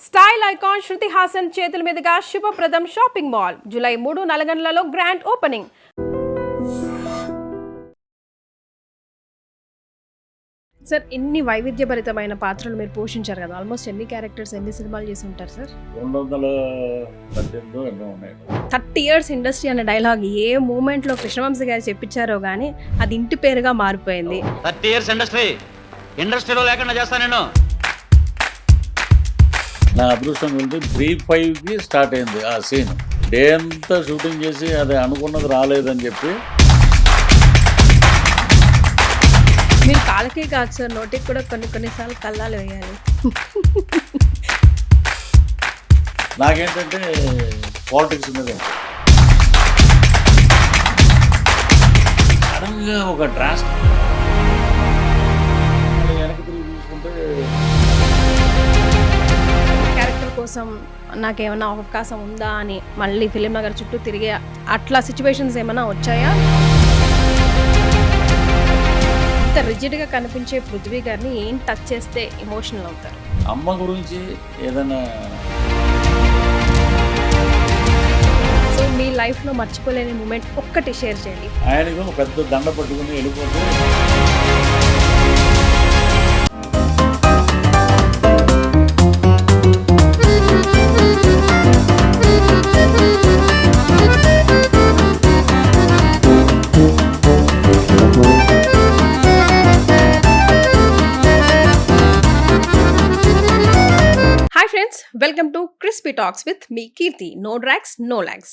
Style icon Shruti Haasan చేతుల మీదుగా Subhapradam shopping mall July 3 నల్గొండలలో గ్రాండ్ ఓపెనింగ్. సార్, ఇన్ని వైవిధ్యభరితమైన పాత్రలు మీరు పోషించారు కదా, ఆల్మోస్ట్ ఎన్ని క్యారెక్టర్స్, ఎన్ని సినిమాలు చేసి ఉంటారు సార్? 218 ఎన్నో ఉన్నాయి. 30 years ఇండస్ట్రీ అనే డైలాగ్ ఏ మూమెంట్లో కృష్ణవంశీ గారు చెప్పించారో కానీ అది ఇంటి పేరుగా మారిపోయింది. 30 years ఇండస్ట్రీలో లేకుండా చేస్తా నేను. నా అదృష్టం వెళ్తే 3-5కి స్టార్ట్ అయింది ఆ సీన్. డే అంతా షూటింగ్ చేసి అది అనుకున్నది రాలేదని చెప్పి. మీరు కాళ్ళకే కాదు సార్, నోటికి కూడా కొన్నిసార్లు కళ్ళాలు వేయాలి. నాకేంటంటే పాలిటిక్స్ మీద సడన్గా ఒక డ్రాస్ట్ వెనక్కి తిరిగి చూసుకుంటే క్యారెక్టర్ కోసం నాకేమైనా అవకాశం ఉందా అని మళ్ళీ ఫిలిం నగర్ చుట్టూ తిరిగే అట్లా సిచ్యువేషన్స్ ఏమైనా వచ్చాయా? ఇంత రిజిడ్గా కనిపించే పృథ్వీ గారిని ఏం టచ్ చేస్తే ఎమోషనల్ అవుతారు? అమ్మ గురించి ఏదైనా సో మీ లైఫ్లో మర్చిపోలేని మూమెంట్ ఒక్కటి షేర్ చేయండి. ఆయనకు ఒక పెద్ద దండ పట్టుకుని వెళ్ళిపోతే hi friends, welcome to crispy talks with me Keerthi. No drags no lags.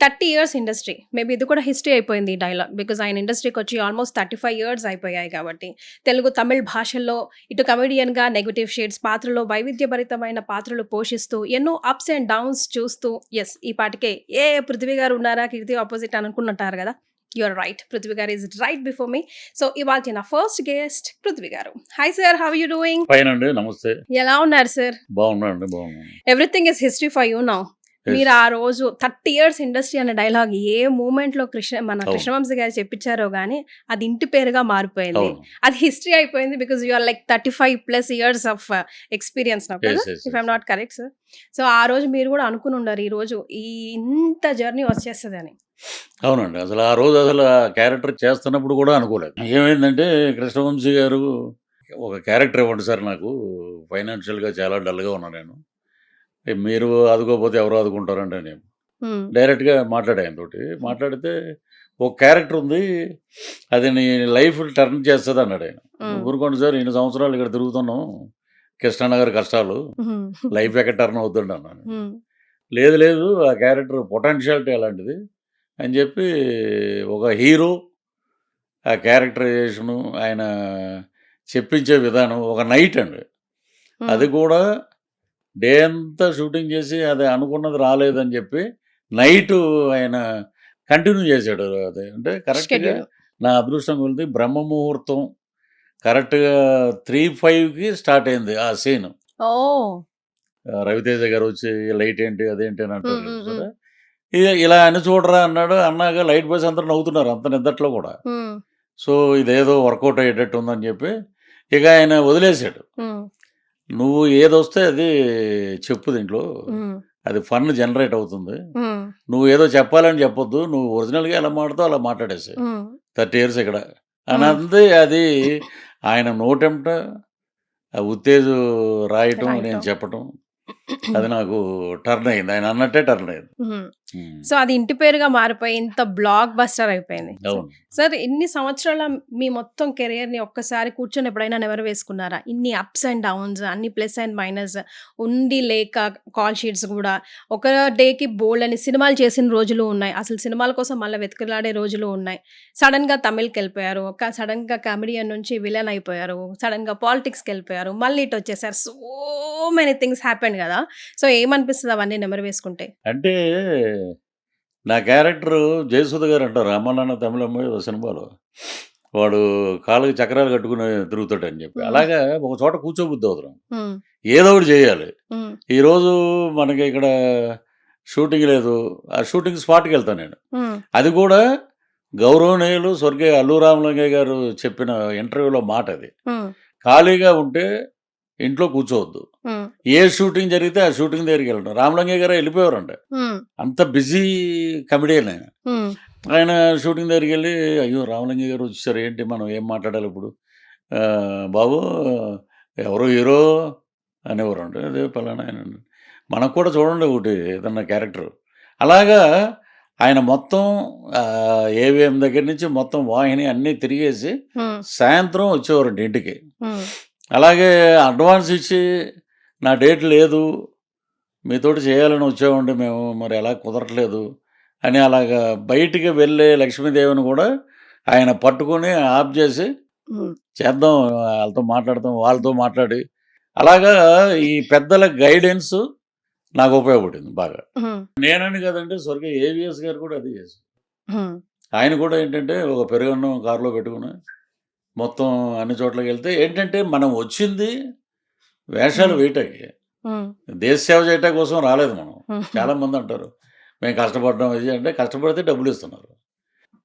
30 years industry, maybe ఇది కూడా హిస్టరీ అయిపోయింది ఈ డైలాగ్, బికాజ్ ఆయన ఇండస్ట్రీకి వచ్చి ఆల్మోస్ట్ 35 years అయిపోయాయి కాబట్టి. తెలుగు తమిళ్ భాషల్లో ఇటు కమెడియన్గా నెగటివ్ షేడ్స్ పాత్రలో వైవిధ్యభరితమైన పాత్రలు పోషిస్తూ ఎన్నో అప్స్ అండ్ డౌన్స్ చూస్తూ, ఎస్ ఈ పాటికే ఏ పృథ్వీ గారు ఉన్నారా కీర్తి ఆపోజిట్ అనుకుంటుంటారు కదా. యూఆర్ రైట్, పృథ్వీ గారు is right before me. So ఇవాళ నా ఫస్ట్ గెస్ట్ పృథ్వీ గారు. Hi sir, how you doing? Fine అండి, నమస్తే. ఎలా ఉన్నారు సార్? బాగున్నాను. Everything is history for you now. మీరు ఆ రోజు 30 years ఇండస్ట్రీ అనే డైలాగ్ ఏ మూమెంట్లో కృష్ణవంశీ గారు చెప్పించారో కానీ అది ఇంటి పేరుగా మారిపోయింది. అది హిస్టరీ అయిపోయింది because you are like 35+ years of experience నా కదా, if I'm not correct sir. So ఆ రోజు మీరు కూడా అనుకుని ఉన్నారు ఈ రోజు ఈ ఇంత జర్నీ వచ్చేస్తుంది అని. అవునండి, అసలు ఆ రోజు అసలు ఆ క్యారెక్టర్ చేస్తున్నప్పుడు కూడా అనుకోలేదు. ఏమైందంటే కృష్ణవంశీ గారు ఒక క్యారెక్టర్ ఇవ్వండి సార్, నాకు ఫైనాన్షియల్గా చాలా డల్గా ఉన్నాను నేను, మీరు ఆదుకోకపోతే ఎవరు ఆదుకుంటారంటే నేను డైరెక్ట్గా మాట్లాడాయనతోటి. మాట్లాడితే ఒక క్యారెక్టర్ ఉంది, అది నీ లైఫ్ టర్న్ చేస్తుంది అన్నాడు ఆయన. ఊరుకోండి సార్, 2 సంవత్సరాలు ఇక్కడ తిరుగుతున్నాం, కృష్ణానగర్ కష్టాలు, లైఫ్ ఎక్కడ టర్న్ అవుతుండే అన్నాను. లేదు ఆ క్యారెక్టర్ పొటెన్షియాలిటీ అలాంటిది అని చెప్పి ఒక హీరో ఆ క్యారెక్టరైజేషను ఆయన చెప్పించే విధానం ఒక నైట్ అండి. అది కూడా డే అంతా షూటింగ్ చేసి అది అనుకున్నది రాలేదని చెప్పి నైట్ ఆయన కంటిన్యూ చేశాడు. అది అంటే కరెక్ట్గా నా అదృష్టం వెళ్తే బ్రహ్మ ముహూర్తం కరెక్ట్గా 3-5కి స్టార్ట్ అయింది ఆ సీన్. రవితేజ గారు వచ్చి లైట్ ఏంటి అదేంటి అని అంటారు. ఇలా అని చూడరా అన్నాడు. అన్నాక లైట్ బాయ్స్ అందరూ నవ్వుతున్నారు అంత నిద్దట్లో కూడా. సో ఇదేదో వర్కౌట్ అయ్యేటట్టు ఉందని చెప్పి ఇక ఆయన వదిలేశాడు. నువ్వు ఏదొస్తే అది చెప్పు, దీంట్లో అది ఫన్ జనరేట్ అవుతుంది, నువ్వు ఏదో చెప్పాలని చెప్పొద్దు, నువ్వు ఒరిజినల్గా ఎలా మాట్లాడుతావు అలా మాట్లాడేసాయి 30 years ఇక్కడ అని అంతే. అది ఆయన నోటెంట ఉత్తేజు రాయటం, నేను చెప్పటం, అది నాకు టర్న్ అయింది, ఆయన అన్నట్టే టర్న్ అయింది. సో అది ఇంటి పేరుగా మారిపోయి ఇంత బ్లాక్ బస్టర్ అయిపోయింది. సార్, ఇన్ని సంవత్సరాల మీ మొత్తం కెరియర్ని ఒక్కసారి కూర్చొని ఎప్పుడైనా నెవరు వేసుకున్నారా? ఇన్ని అప్స్ అండ్ డౌన్స్, అన్ని ప్లస్ అండ్ మైనస్ ఉండి లేక కాల్ షీట్స్ కూడా ఒక డేకి బోల్డ్ అని సినిమాలు చేసిన రోజులు ఉన్నాయి, అసలు సినిమాల కోసం మళ్ళీ వెతుకులాడే రోజులు ఉన్నాయి. సడన్గా తమిళ్కి వెళ్ళిపోయారు, సడన్గా కామెడియన్ నుంచి విలన్ అయిపోయారు, సడన్గా పాలిటిక్స్కి వెళ్ళిపోయారు, మళ్ళీ ఇటు వచ్చేసారు. సో మెనీ థింగ్స్ హ్యాపెండ్ కదా. సో ఏమనిపిస్తుంది అవన్నీ నెమరు వేసుకుంటే? అంటే నా క్యారెక్టర్ జయసుధ గారు అంటారు, అమ్మనాన్న తమిళమ్మ సినిమాలో, వాడు కాళ్ళకి చక్రాలు కట్టుకుని తిరుగుతాడు అని చెప్పి. అలాగా ఒక చోట కూర్చోబుద్ది అవుతున్నాం, ఏదో ఒకటి చేయాలి. ఈరోజు మనకి ఇక్కడ షూటింగ్ లేదు, ఆ షూటింగ్ స్పాట్కి వెళ్తాను నేను. అది కూడా గౌరవనీయులు స్వర్గీయ అల్లు రామలింగయ్య గారు చెప్పిన ఇంటర్వ్యూలో మాట. అది ఖాళీగా ఉంటే ఇంట్లో కూర్చోవద్దు. హ్మ్. ఏ షూటింగ్ జరిగితే ఆ షూటింగ్ దగ్గరికి వెళ్ళడం. రామలింగయ్య గారు వెళ్ళిపోయేవారంట. హ్మ్. అంత బిజీ కమెడియన్ ఆయన. హ్మ్. ఆయన షూటింగ్ దగ్గరికెళ్ళి, అయ్యో! రామలింగయ్య గారు వచ్చేసారు. ఏంటి మనం ఏం మాట్లాడాలి ఇప్పుడు? బాబు ఎవరు హీరో అనేవారంట. అదే పలానా ఆయన. మనకు కూడా చూడండి ఒకటి ఏదన్నా క్యారెక్టర్. అలాగా ఆయన మొత్తం ఏవిఎం దగ్గర నుంచి మొత్తం వాహిని అన్నీ తిరిగేసి హ్మ్. సాయంత్రం వచ్చేవారంట ఇంటికి. హ్మ్. అలాగే అడ్వాన్స్ ఇచ్చి నా డేట్ లేదు, మీతోటి చేయాలని వచ్చామండి మేము, మరి ఎలా కుదరట్లేదు అని అలాగా బయటికి వెళ్ళే లక్ష్మీదేవిని కూడా ఆయన పట్టుకొని ఆఫ్ చేసి హ్మ్. చేద్దాం, వాళ్ళతో మాట్లాడదాం, వాళ్ళతో మాట్లాడి అలాగా ఈ పెద్దల గైడెన్స్ నాకు ఉపయోగపడింది బాగా. హ్మ్. నేనని కదండి, స్వర్గీయ ఏవిఎస్ గారు కూడా అదే చేశారు. హ్మ్. ఆయన కూడా ఏంటంటే ఒక పెరుగన్నం కారులో పెట్టుకుని మొత్తం అన్ని చోట్లకి వెళ్తే ఏంటంటే మనం వచ్చింది వేషాలు హ్మ్. వేయటానికి, హ్మ్. దేశ సేవ చేయటం కోసం రాలేదు మనం. హ్మ్. చాలామంది అంటారు మేము కష్టపడడం ఇది అంటే, కష్టపడితే డబ్బులు ఇస్తున్నారు.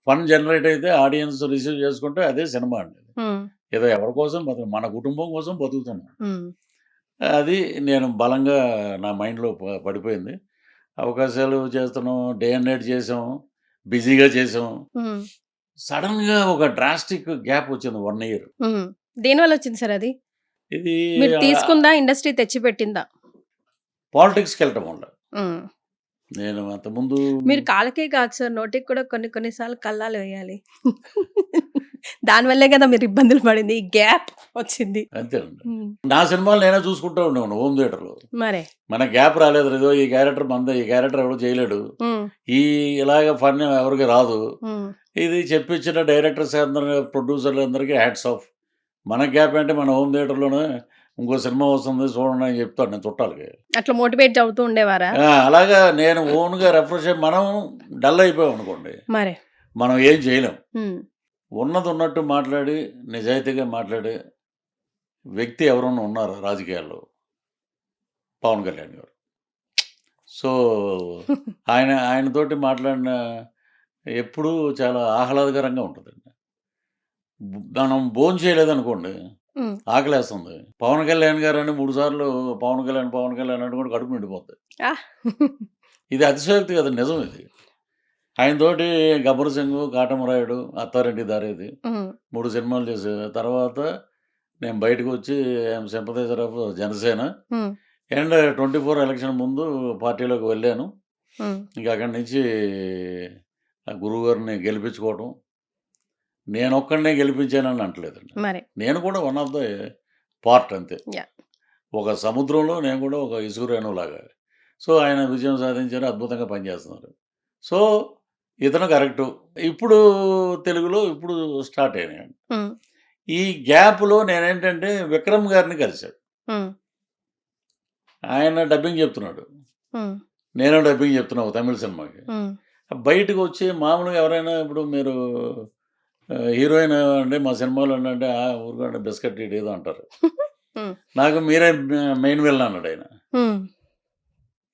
ఫన్ జనరేట్ అయితే ఆడియన్స్ రిసీవ్ చేసుకుంటే అదే సినిమా అండి. హ్మ్. ఏదో ఎవరి కోసం మన కుటుంబం కోసం బతుకుతున్నాం. హ్మ్. అది నేను బలంగా నా మైండ్లో పడిపోయింది. అవకాశాలు చేస్తున్నాం, డే అండ్ నైట్ చేసాం, బిజీగా చేసాం. హ్మ్. సడన్గా ఒక డ్రాస్టిక్ గ్యాప్ వచ్చింది 1 ఇయర్. హ్మ్. దేనివల్ల వచ్చింది సార్ అది? ఇది మీరు తీసుకుందా? ఇండస్ట్రీ తెచ్చిపెట్టిందా? పాలిటిక్స్కి వెళ్ళటం వల్ల. హ్మ్. నేను అంతకుముందు మీరు కాళ్ళకే కాదు సార్, నోటికి కూడా కొన్ని కొన్ని సార్లు కల్లాలు వేయాలి. దానివల్లే కదా మీరు ఇబ్బందులు పడింది. ఈ గ్యాప్ వచ్చింది. అంతేనండి. హ్మ్. నా సినిమాలు నేనే చూసుకుంటూ ఉండేవాడిని హోమ్ థియేటర్‌లో. మరే. మన గ్యాప్ రాలేదు. ఇదిగో ఈ క్యారెక్టర్ మనదే, ఈ క్యారెక్టర్ ఎవడు చేయలేడు. హ్మ్. ఈ ఇలాగ ఫన్ ఎవరికి రాదు. హ్మ్. ఇది చెప్పించిన డైరెక్టర్స్ అందరూ, ప్రొడ్యూసర్లందరికీ హ్యాట్స్ ఆఫ్. మన గ్యాప్ అంటే మన హోమ్ థియేటర్‌లోనే ఇంకో సినిమా వస్తుంది చూడండి అని చెప్తాను నేను చుట్టాలకి. అట్లా మోటివేట్ అవుతూ ఉండేవారా? అలాగా నేను ఓన్‌గా రిఫ్రెష్ అయ్యి మనం డల్ అయిపోయామనుకోండి, మరే. మనం ఏం చేయలేం. హ్మ్. ఉన్నది ఉన్నట్టు మాట్లాడి, నిజాయితీగా మాట్లాడే వ్యక్తి ఎవరైనా ఉన్నారా రాజకీయాల్లో? పవన్ కళ్యాణ్ గారు. సో, ఆయనతోటి మాట్లాడిన ఎప్పుడూ చాలా ఆహ్లాదకరంగా ఉంటదండి. మనం భోంచేయలేదనుకోండి, హ్మ్. ఆకలేస్తుంది. పవన్ కళ్యాణ్ గారని 3 సార్లు పవన్ కళ్యాణ్, పవన్ కళ్యాణ్ అంటే కూడా కడుపు నిండిపోద్ది. ఆ! ఇది అతిశయోక్తి కాదు, నిజం ఇది. ఆయనతోటి 'గబ్బర్ సింగ్', 'కాటమరాయుడు', 'అత్తారింటికి దారేది' హ్మ్. 3 సినిమాలు చేశా. తర్వాత నేను బయటకొచ్చి ఐయామ్ సింపథైజర్ ఆఫ్ జనసేన. హ్మ్. అండ్ 24 ఎలక్షన్ ముందు పార్టీలోకి వెళ్ళాను. హ్మ్. ఇంక అక్కడి నుంచి ఆ గురువుగారిని గెలిపించుకోవడం. నేనొక్కడినే గెలిపించానని అంటలేదండి. మరి. నేను కూడా వన్ ఆఫ్ ద పార్ట్ అంతే. యాహ్! ఒక సముద్రంలో నేను కూడా ఒక ఇసుక రేణువులాగా. సో, ఆయన విజయం సాధించారు. అద్భుతంగా పనిచేస్తున్నారు. సో, ఇతను కరెక్టు. ఇప్పుడు తెలుగులో ఇప్పుడు స్టార్ట్ అయినాయండి. హ్మ్. ఈ గ్యాప్‌లో నేనేంటంటే విక్రమ్ గారిని కలిసాను. హ్మ్. ఆయన డబ్బింగ్ చెప్తున్నాడు. హ్మ్. నేను డబ్బింగ్ చెప్తున్నా ఒక తమిళ్ సినిమాకి. హ్మ్. బయటకొచ్చి మామూలుగా ఎవరైనా ఇప్పుడు మీరు హీరోయిన్ అండి మా సినిమాలో అంటే, ఊరుకోండి బిస్కెట్ ఇదేదో అంటారు. హ్మ్. నాకు మీరే మెయిన్ విలన్ అన్నాడాయన. హ్మ్.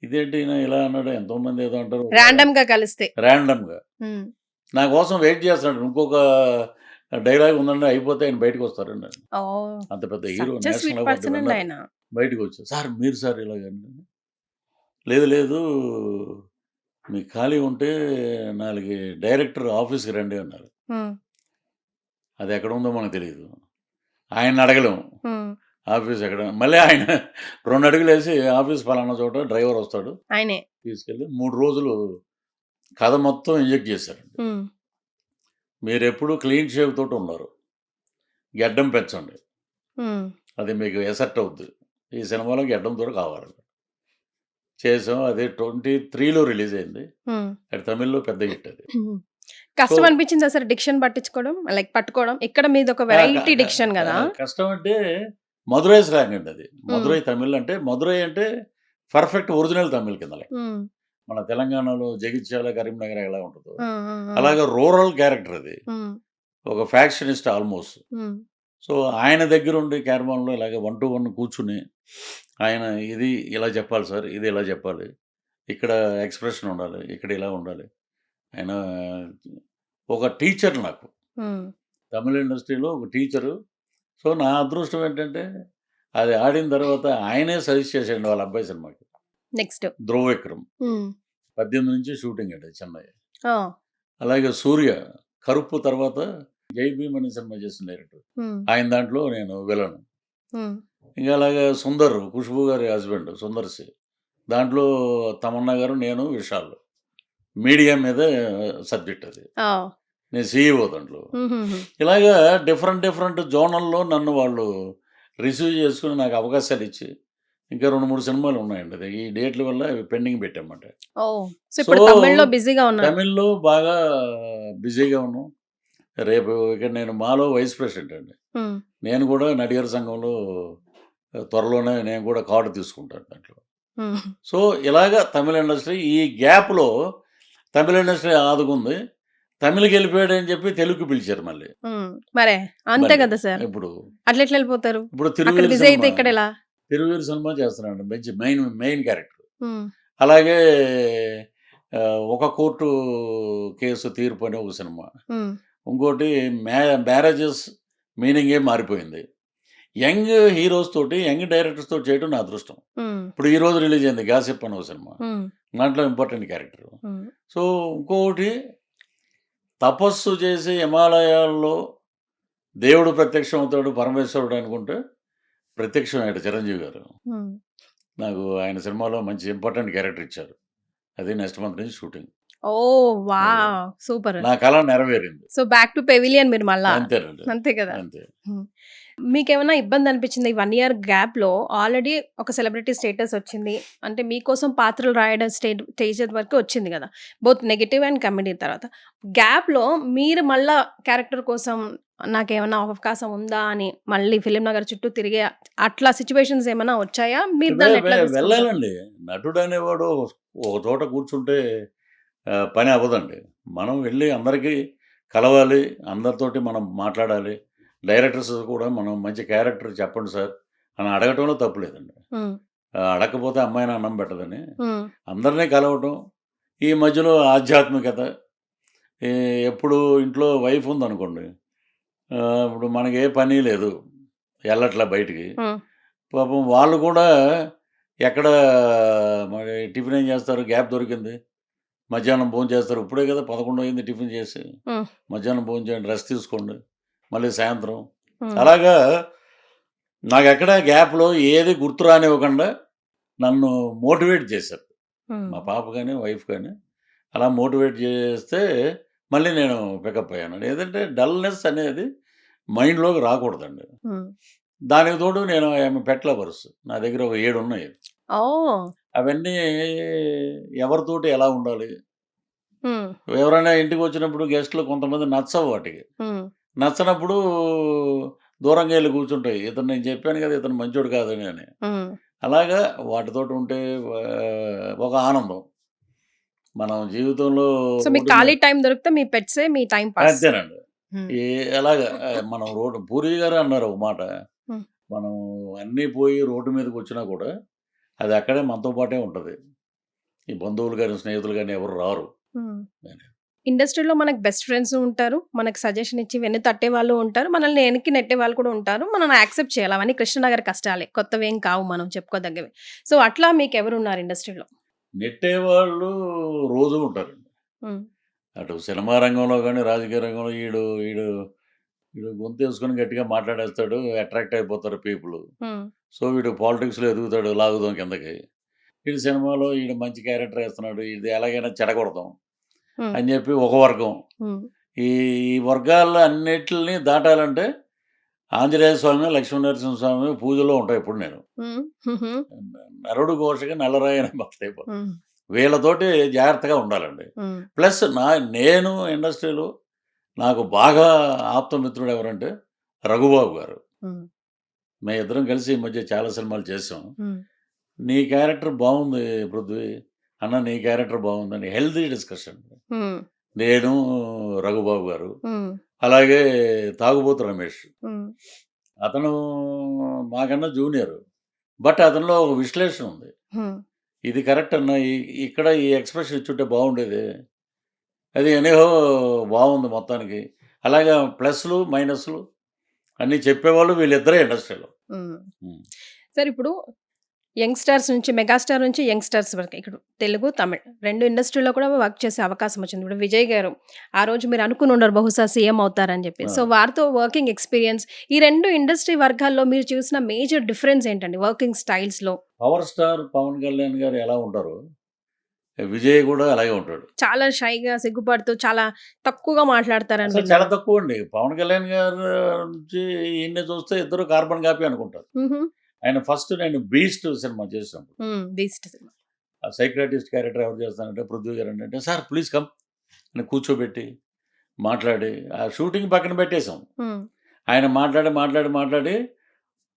ఇదేంటి ఈయన ఇలా అన్నాడు, ఎంతోమంది ఏదో అంటారు. రాండమ్‌గా కలిస్తే. ర్యాండమ్‌గా. హ్మ్. నా కోసం వెయిట్ చేస్తున్నాడు. ఇంకొక డైలాగ్ ఉందండి అయిపోతే ఆయన బయటకొస్తారండి. ఓహ్! అంత పెద్ద hero such a national sweet award person అండి విన్నర్ ఆయన. బయటకొచ్చారు. సార్ మీరు సార్ ఇలాగని. లేదు లేదు, మీకు ఖాళీ ఉంటే 4 డైరెక్టర్ ఆఫీస్‌కి రండి అన్నారు. హ్మ్. అది ఎక్కడుందో మనకు తెలీదు. ఆయన్ని అడగలేము. హ్మ్. ఆఫీస్ ఎక్కడ? మళ్ళీ ఆయన 2 అడుగులేసి ఆఫీస్ పలానా చోట డ్రైవర్ వస్తాడు. ఆయనే. తీసుకెళ్ళి 3 రోజులు కథ మొత్తం ఇంజెక్ట్ చేశారండి. హ్మ్. మీరెప్పుడు క్లీన్ షేవ్ తోటి ఉన్నారు. గెడ్డం పెంచండి. హ్మ్. అది మీకు ఎసెట్ అవుద్ది. ఈ సినిమాలో గెడ్డంతోటి కావాలి. చేసాం. అది 23లో రిలీజ్ అయింది. హ్మ్. అది తమిళ్‌లో పెద్ద హిట్ అది. హ్మ్. సో, కష్టం అనిపించిందా సార్ డిక్షన్ పట్టించుకోవడం? లైక్ పట్టుకోవడం? ఇక్కడ మీదొక ఆ! క వెరైటీ క డిక్షన్ క గదా! కష్టం అంటే మదురై స్లాంగ్ అండి అది. హ్మ్. మదురై తమిళ్ అంటే, మదురై అంటే పర్ఫెక్ట్ ఒరిజినల్ తమిళ్ కింద లెక్క. హ్మ్. మన తెలంగాణలో జగిత్యాల, కరీంనగర్ ఎలా ఉంటదో, ఆ! ఆ! ఆ! అలాగా రూరల్ క్యారెక్టర్ అది. హ్మ్. ఒక ఫ్యాక్షనిస్ట్ ఆల్‌మోస్ట్. హ్మ్. సో, ఆయన దగ్గరుండి క్యారవాన్‌లో ఇలాగ 1 to 1 కూర్చొని, ఆయన ఇది ఇలా చెప్పాలి సార్, ఇది ఇలా చెప్పాలి. ఇక్కడ ఎక్స్‌ప్రెషన్ ఉండాలి. ఇక్కడ ఇలా ఉండాలి. ఆయన ఒక టీచర్ నాకు. హ్మ్. తమిళ్ ఇండస్ట్రీలో ఒక టీచరు. సో, నా అదృష్టం ఏంటంటే, అది ఆడిన తర్వాత ఆయనే సజెస్ట్ చేసాడు వాళ్ళ అబ్బాయి సినిమాకి. నెక్స్ట్. 'ధ్రువ విక్రమ్' హ్మ్. 18 నుంచి షూటింగ్ అండి చెన్నై. ఆ! అలాగే 'సూర్య' 'కరుప్పు' తర్వాత 'జై భీమ్' అనే సినిమా చేసిన డైరెక్టర్. హ్మ్. ఆయన దాంట్లో నేను విలను. హ్మ్. ఇంకా అలాగే 'సుందర్' 'ఖుష్బూ' గారి హస్బెండ్ 'సుందర్ సి' దాంట్లో తమన్నా గారు, నేను 'విశాల్'. మీడియా మీద సబ్జెక్ట్ అది. ఆ! నేను సీఈఓ దాంట్లో. హుహుహు. ఇలాగా డిఫరెంట్ జోనల్‌లో నన్ను వాళ్ళు రిసీవ్ చేసుకొని నాకు అవకాశాలిచ్చి, ఇంకా 2, 3 సినిమాలు ఉన్నాయండి. అది ఈ డేట్ల వల్ల అవి పెండింగ్ పెట్టామన్నమాట. ఓహ్! సో, సో, ఇప్పుడు తమిళ్‌లో బిజీగా ఉన్నారు. తమిళ్‌లో బాగా బిజీగా ఉన్నాం. రేపు ఇక నేను మాలో వైస్ ప్రెసిడెంట్ అండి. హ్మ్. నేను కూడా నడిగర్ సంఘంలో త్వరలోనే నేను కూడా కార్డ్ తీసుకుంటాను దాంట్లో. హ్మ్. సో, ఇలాగ తమిళ ఇండస్ట్రీ ఈ గ్యాప్‌లో తమిళ ఇండస్ట్రీ ఆదుకుంది. తమిళ్‌కెళ్ళిపోయాడని చెప్పి తెలుగుకి పిలిచారు మళ్ళీ. హ్మ్. మరే అంతే మళ్ళీ. గదా సార్. ఇప్పుడు, అట్లెట్లా ఎళ్ళిపోతారు? ఇప్పుడు అక్కడ 'తిరువీరు' బిజీ అయితే సినిమా ఇక్కడెలా? 'తిరువీరు' సినిమా చేస్తున్నాడు. మంచి మెయిన్ క్యారెక్టర్. హ్మ్. అలాగే 'ఒక కోర్టు కేసు తీర్పు' అని ఒక సినిమా. హ్మ్. ఇంకోటి మ్యారేజెస్ మీనింగే మారిపోయింది. యంగ్ హీరోస్ తోటి, యంగ్ డైరెక్టర్స్ తోటి చేయడం నా అదృష్టం. హ్మ్. ఇప్పుడు ఈరోజు రిలీజ్ అయింది 'గాసిప్' అని ఒక సినిమా. హ్మ్. దాంట్లో ఇంపార్టెంట్ క్యారెక్టర్. హ్మ్. సో, ఇంకొకటి తపస్సు చేసి హిమాలయాల్లో దేవుడు ప్రత్యక్షమవుతాడు, పరమేశ్వరుడు అనుకుంటే ప్రత్యక్షమయ్యాడు చిరంజీవి గారు. హ్మ్. నాకు ఆయన సినిమాలో మంచి ఇంపార్టెంట్ క్యారెక్టర్ ఇచ్చారు. అది నెక్స్ట్ మంత్ నుంచి షూటింగ్. ఓహ్! అది వావ్! సూపర్. నా కల నెరవేరింది. సో, బ్యాక్ టు పెవిలియన్ మీరు మళ్ళా. అంతేనండి. అంతే కదా! అంతే. హ్మ్. మీకేమన్నా ఇబ్బందనిపించిందా? ఈ 1 ఇయర్ గ్యాప్‌లో ఆల్రెడీ ఒక సెలబ్రిటీ స్టేటస్ వచ్చింది. అంటే మీకోసం పాత్రలు రాయడం స్టేజ్ వరకు వచ్చింది గదా! బోత్ నెగెటివ్ అండ్ కామెడీ తర్వాత. గ్యాప్‌లో మీరు మళ్ళా క్యారెక్టర్ కోసం నాకేమన్నా అవకాశం ఉందా అని మళ్ళీ ఫిల్మ్ నగర్ చుట్టూ తిరిగే అట్లా సిట్యుయేషన్స్ ఏమన్నా వచ్చాయా? మీరు దాన్ని ఎట్లా తీసుకుంటారు? వెళ్ళాలండి. నటుడనేవాడు ఒక చోట కూర్చుంటే పని అవ్వదండి. మనం వెళ్ళి అందరికీ కలవాలి. అందరితోటి మనం మాట్లాడాలి. డైరెక్టర్స్ కూడా మనం మంచి క్యారెక్టర్ చెప్పండి సార్ అని అడగటంలో తప్పు లేదండి. హ్మ్. అడగకపోతే అమ్మాయిని అన్నం పెట్టదని. హ్మ్. అందరినీ కలవటం. ఈ మధ్యలో ఆధ్యాత్మికత. ఎ ఎప్పుడు ఇంట్లో వైఫ్ ఉందనుకోండి. ఇప్పుడు మనకి ఏ పని లేదు. ఎళ్ళట్లా బయటికి. హ్మ్. పాపం వాళ్ళు కూడా ఎక్కడ మరి టిఫిన్ ఏం చేస్తారు? గ్యాప్ దొరికింది. మధ్యాహ్నం భోంచేస్తారు. ఇప్పుడే కదా 11 అయింది టిఫిన్ చేసి. హ్మ్. మధ్యాహ్నం భోంచేయండి, రెస్ట్ తీసుకోండి. మళ్ళీ సాయంత్రం. హ్మ్. అలాగా నాకెక్కడ గ్యాప్‌లో ఏది గుర్తు రానివ్వకుండా నన్ను మోటివేట్ చేశారు. హ్మ్. మా పాప గాని, వైఫ్ గాని. అలా మోటివేట్ చేస్తే మళ్ళీ నేను పికప్ అయ్యాను. ఏదంటే డల్‌నెస్ అనేది మైండ్‌లోకి రాకూడదండి. హ్మ్. దానికి తోడు నేను ఐయామ్ ఎ పెట్ లవర్స్. నా దగ్గర ఒక 7 ఉన్నాయి. ఓహ్! అవన్నీ ఎవరితోటి ఎలా ఉండాలి? హ్మ్. ఎవరైనా ఇంటికొచ్చినప్పుడు గెస్ట్‌లు కొంతమంది నచ్చవు వాటికి. హ్మ్. నచ్చనప్పుడు దూరంగా ఎళ్లి కూర్చుంటాయి. ఇతను నేను చెప్పాను కదా! ఇతను మంచోడు కాదని అని. హ్మ్. అలాగా వాటితోటి ఉంటే ఒక ఆనందం. మనం జీవితంలో సో, మీకు రోడ్డు మీద ఖాళీ టైమ్ దొరికితే మీ పెట్సే మీ టైమ్ పాస్. అంతేనండి. హ్మ్. ఎలాగా మనం రోడ్డు పూరి గారే అన్నారు ఒక మాట. హ్మ్. మనం అన్నీ పోయి రోడ్డు మీదకొచ్చినా కూడా అది అక్కడే మనతో పాటే ఉంటది. ఈ బంధువులు గాని, స్నేహితులు గాని ఎవరు రారు హ్మ్. అని. ఇండస్ట్రీలో మనకు బెస్ట్ ఫ్రెండ్స్ ఉంటారు. మనకు సజెషన్ ఇచ్చి వెన్ను తట్టే వాళ్ళు ఉంటారు. మనల్ని వెనక్కి నెట్టే వాళ్ళు కూడా ఉంటారు. మనల్ని యాక్సెప్ట్ చేయాలి. అవన్నీ కృష్ణనగర్ కష్టాలే. కొత్తవేం కావు మనం చెప్పుకోదగ్గవి. సో, అట్లా మీకెవరున్నారు ఇండస్ట్రీలో? నెట్టేవాళ్ళు రోజూ ఉంటారండి. హ్మ్. అటు సినిమా రంగంలో గాని, రాజకీయ రంగంలో ఈడు ఈడు ఈడు గొంతేసుకొని గట్టిగా మాట్లాడేస్తాడు. అట్రాక్ట్ అయిపోతారు పీపుల్. హ్మ్. సో, వీడు పాలిటిక్స్‌లో ఎదుగుతాడు లాగుదాం కిందకి. ఈడు సినిమాలో ఈడు మంచి క్యారెక్టర్ ఏస్తున్నాడు. ఈడిది ఎలాగైనా చెడగొడదాం హ్మ్. అని చెప్పి ఒక వర్గం. హ్మ్. ఈ ఈ వర్గాల్లో అన్నిటిని దాటాలంటే ఆంజనేయ స్వామి, లక్ష్మీనరసింహస్వామి పూజలో ఉంటా ఎప్పుడు నేను. హ్మ్. హుహు. నరుడు ఘోషకి నల్లరాయని భక్తయిపోతాం. హ్మ్. వీళ్ళతోటి జాగ్రత్తగా ఉండాలండి. హ్మ్. ప్లస్ నేను ఇండస్ట్రీలో నాకు బాగా ఆప్తమిత్రుడు ఎవరంటే రఘుబాబు గారు. హ్మ్. మేమిద్దరం కలిసి ఈ మధ్య చాలా సినిమాలు చేసాం. హ్మ్. "నీ క్యారెక్టర్ బావుంది పృథ్వీ. అన్న నీ క్యారెక్టర్ బావుందని" హెల్తీ డిస్కషన్. హ్మ్. నేను, రఘుబాబు గారు. హ్మ్. అలాగే తాగుబోతు రమేష్. హ్మ్. అతను మాకన్నా జూనియరు. బట్ అతనిలో ఒక విశ్లేషణ ఉంది. హ్మ్. ఇది కరెక్ట్ అన్న. ఇక్కడ ఈ ఎక్స్‌ప్రెషన్ ఇచ్చుంటే బావుండేది. అది ఎనీహౌ బావుంది మొత్తానికి. అలాగా ప్లస్‌లు, మైనస్‌లు అన్నీ చెప్పేవాళ్ళు వీళ్ళిద్దరే ఇండస్ట్రీలో. హ్మ్. హ్మ్. సార్ ఇప్పుడు యంగ్‌స్టార్స్ నుంచి మెగాస్టార్ నుంచి యంగ్‌స్టార్స్ వరకు ఇక్కడ తెలుగు, తమిళ్ 2 ఇండస్ట్రీలో కూడా వర్క్ చేసే అవకాశం వచ్చింది. ఇప్పుడు విజయ్ గారు ఆ రోజు మీరు అనుకుని ఉండరు బహుశా సీఎం అవుతారని చెప్పి. ఆ! సో, వారితో వర్కింగ్ ఎక్స్‌పీరియన్స్ ఈ 2 ఇండస్ట్రీ వర్గాల్లో మీరు చూసిన మేజర్ డిఫరెన్స్ ఏంటండి వర్కింగ్ స్టైల్స్‌లో? పవర్ స్టార్ పవన్ కళ్యాణ్ గారు ఎలా ఉంటారో, విజయ్ కూడా అలాగే ఉంటాడు. చాలా షైగా సిగ్గుపడుతూ చాలా తక్కువగా మాట్లాడతారని అసలు చాలా విన్నాను. తక్కువండి. పవన్ కళ్యాణ్ గారు నుంచి ఈయన్ని చూస్తే ఇద్దరు కార్బన్ కాపీ అనుకుంటారు. హుహు. ఆయన ఫస్ట్ నేను 'బీస్ట్' సినిమా చేసినప్పుడు, బీస్ట్ సినిమా. ఆ సైకియాట్రిస్ట్ క్యారెక్టర్ ఎవరు చేస్తానంటే పృథ్వీ గారు అంటే, "సార్ ప్లీజ్ కమ్" అని కూర్చోబెట్టి, మాట్లాడి, ఆ షూటింగ్ పక్కన పెట్టేసాం. హ్మ్. ఆయన మాట్లాడి, మాట్లాడి, మాట్లాడి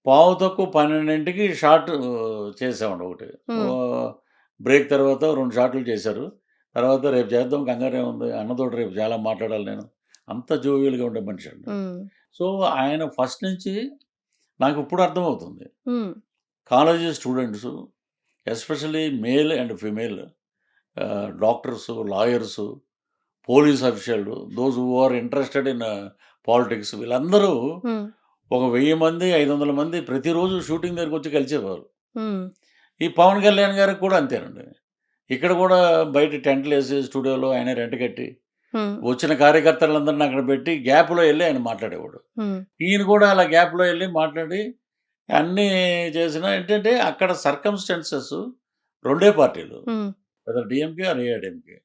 పావు తక్కువ 12కి షాట్ చేసామండి ఒకటి. హ్మ్. బ్రేక్ తర్వాత 2 షాట్లు చేశారు. తర్వాత రేపు చేద్దాం కంగారేముంది, అన్నతోటి రేపు చాలా మాట్లాడాలి నేను. అంత జోవియల్‌గా ఉండే మనిషండి. హ్మ్. సో, ఆయన ఫస్ట్ నుంచి నాకిప్పుడు అర్థమవుతుంది. Hmm. College students, especially male and female, doctors, lawyers, police అఫీషియల్లు, those who are interested in politics, వీళ్ళందరూ హ్మ్. ఒక 1000 మంది, 500 మంది ప్రతిరోజు షూటింగ్ దగ్గరకొచ్చి కలిసేవారు. హ్మ్. ఈ పవన్ కళ్యాణ్ గారికి కూడా అంతేనండి. ఇక్కడ కూడా బయట టెంట్‌లేసి స్టూడియోలో ఆయనే రెంట్ కట్టి, హ్మ్. వచ్చిన కార్యకర్తలందరిని అక్కడ పెట్టి గ్యాప్‌లో ఎళ్లి ఆయన మాట్లాడేవాడు. హ్మ్. ఈయన కూడా అలా గ్యాప్‌లో ఎళ్లి మాట్లాడి అన్నీ చేసినా ఏంటంటే అక్కడ సర్కమ్‌స్టాన్సెస్ రెండే పార్టీలు. Hmm. Whether DMK or AIADMK.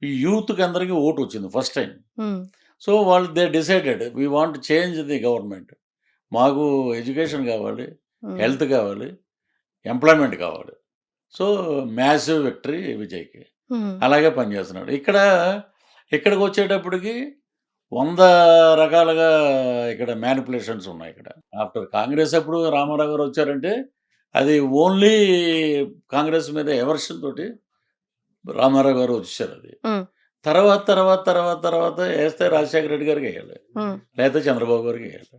ఈ యూత్‌కి అందరికి ఓటొచ్చింది ఫస్ట్ టైమ్. హ్మ్. సో, వాళ్ళు they decided we want change the government. మాకు ఎడ్యుకేషన్ కావాలి, హ్మ్. హెల్త్ కావాలి, ఎంప్లాయ్‌మెంట్ కావాలి. సో, మ్యాసివ్ విక్టరీ విజయ్‌కి. హ్మ్. అలాగే పనిచేస్తున్నాడు. ఇక్కడికొచ్చేటప్పటికి 100 రకాలుగా ఇక్కడ మ్యానిపులేషన్స్ ఉన్నాయిక్కడ. ఆఫ్టర్ కాంగ్రెస్ అప్పుడు రామారావు గారు వచ్చారంటే, అది ఓన్లీ కాంగ్రెస్ మీద ఎవర్షన్ తోటి రామారావు గారు వచ్చేసారది. హ్మ్. తర్వాత ఏస్తే రాజశేఖర రెడ్డి గారికెయ్యాలి. హ్మ్. లేతే చంద్రబాబు గారికెయ్యాలి.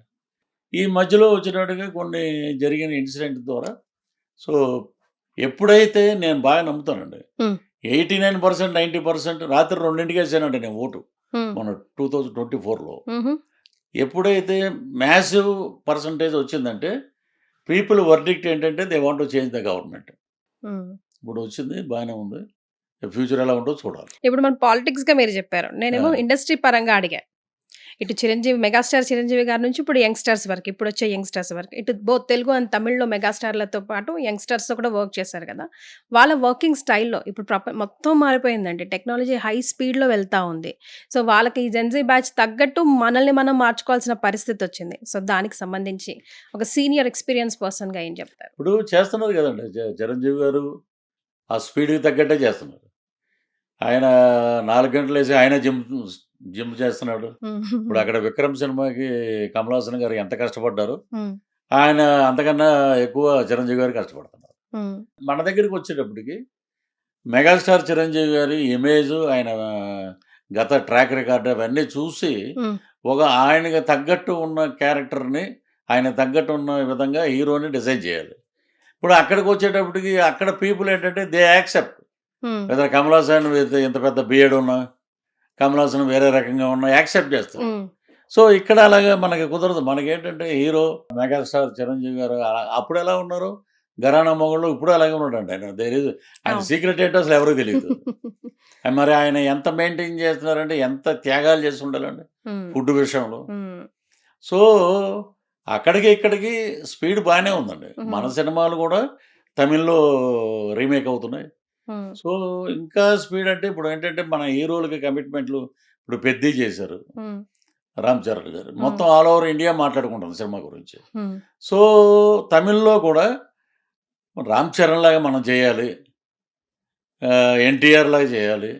ఈ మధ్యలో వచ్చేటప్పటికి కొన్ని జరిగిన ఇన్సిడెంట్ ద్వారా, సో, ఎప్పుడైతే నేను బాగా నమ్ముతానండి. హ్మ్. 89%, 90% రాత్రి 2ంటికేసానండి నేను ఓటు. హ్మ్. మన 2024లో. హుహు. ఎప్పుడైతే మ్యాసివ్ పర్సెంటేజ్ వచ్చిందంటే, పీపుల్ వర్డిక్ట్ ఏంటంటే they want to change the government. హ్మ్. ఇప్పుడు వచ్చింది బానే ఉంది. ఫ్యూచర్ ఎలా ఉంటదో చూడాలి. ఇప్పుడు మన పాలిటిక్స్‌గా మీరు చెప్పారు. నేనేమో ఆ! ఇండస్ట్రీ పరంగా అడిగా. ఇటు చిరంజీవి మెగాస్టార్ చిరంజీవి గారి నుంచి ఇప్పుడు యంగ్‌స్టార్స్ వరకు. ఇప్పుడొచ్చే యంగ్‌స్టార్స్ వరకు. ఇటు బోత్ తెలుగు అండ్ తమిళ్‌లో మెగాస్టార్‌లతో పాటు యంగ్‌స్టార్స్‌తో కూడా వర్క్ చేశారు కదా! వాళ్ళ వర్కింగ్ స్టైల్‌లో ఇప్పుడు మొత్తం మారిపోయిందండి. టెక్నాలజీ హై స్పీడ్‌లో వెళ్తా ఉంది. సో, వాళ్ళకి ఈ జెన్‌జీ బ్యాచ్ తగ్గట్టు మనల్ని మనం మార్చుకోవాల్సిన పరిస్థితొచ్చింది. సో, దానికి సంబంధించి ఒక సీనియర్ ఎక్స్‌పీరియన్స్ పర్సన్‌గా ఏం చెప్తారు? ఇప్పుడు చేస్తున్నారు గదండీ! చిరంజీవి గారు ఆ స్పీడ్‌కి తగ్గట్టే చేస్తున్నారు. ఆయన 4 గంటలు లేసి ఆయనే జిమ్ చేస్తున్నాడు. హ్మ్. ఇప్పుడు అక్కడ 'విక్రమ్' సినిమాకి కమల్ హాసన్ గారు ఎంత కష్టపడ్డారో, హ్మ్. ఆయన అంతకన్నా ఎక్కువ చిరంజీవి గారు కష్టపడుతున్నారు. హ్మ్. మన దగ్గరికొచ్చేటప్పటికి మెగాస్టార్ చిరంజీవి గారి ఇమేజు, ఆయన గత ట్రాక్ రికార్డ్ అవన్నీ చూసి, హ్మ్. ఆయనకి తగ్గట్టు ఉన్న క్యారెక్టర్‌ని, ఆయన తగ్గట్టు ఉన్న విధంగా హీరోని డిజైన్ చేయాలి. ఇప్పుడు అక్కడికొచ్చేటప్పటికి అక్కడ పీపుల్ ఏంటంటే దే యాక్సెప్ట్. హ్మ్. వెదర్ కమల్ హాసన్ విత్ ఇంత పెద్ద బియర్డ్ ఉన్నా, కమల్ హాసన్ వేరే రకంగా ఉన్నా యాక్సెప్ట్ చేస్తారు. హ్మ్. సో, ఇక్కడ అలాగా మనకి కుదరదు. మనకేంటంటే హీరో మెగాస్టార్ చిరంజీవి గారు అప్పుడెలా ఉన్నారు, ఘరానా మొగుళ్ళు ఇప్పుడు అలాగే ఉన్నాడండి ఆయన. ఆయన అవును. సీక్రెట్ ఏంటో అసలు ఎవరికీ తెలీదు. మరి ఆయన ఎంత మెయింటైన్ చేస్తున్నారంటే ఎంత త్యాగాలు చేసి ఉండాలండి హ్మ్. ఫుడ్ విషయంలో. హ్మ్. సో, అక్కడికి ఇక్కడికి స్పీడ్ బానే ఉందండి. మన హ్మ్. సినిమాలు గూడా తమిళ్‌లో రీమేక్ అవుతున్నాయి. హ్మ్. సో, ఇంకా స్పీడ్ అంటే ఇప్పుడేంటంటే మన హీరోలకి కమిట్మెంట్‌లు ఇప్పుడు 'పెద్ది' చేశారు. హ్మ్. 'రామ్ చరణ్' గారు. హ్మ్. మొత్తం ఆల్ ఓవర్ ఇండియా మాట్లాడుకుంటుంది సినిమా గురించి. హ్మ్. సో, తమిళ్‌లో కూడా 'రామ్ చరణ్' లాగా మనం చేయాలి. 'ఎన్టీఆర్' లాగా చేయాలి.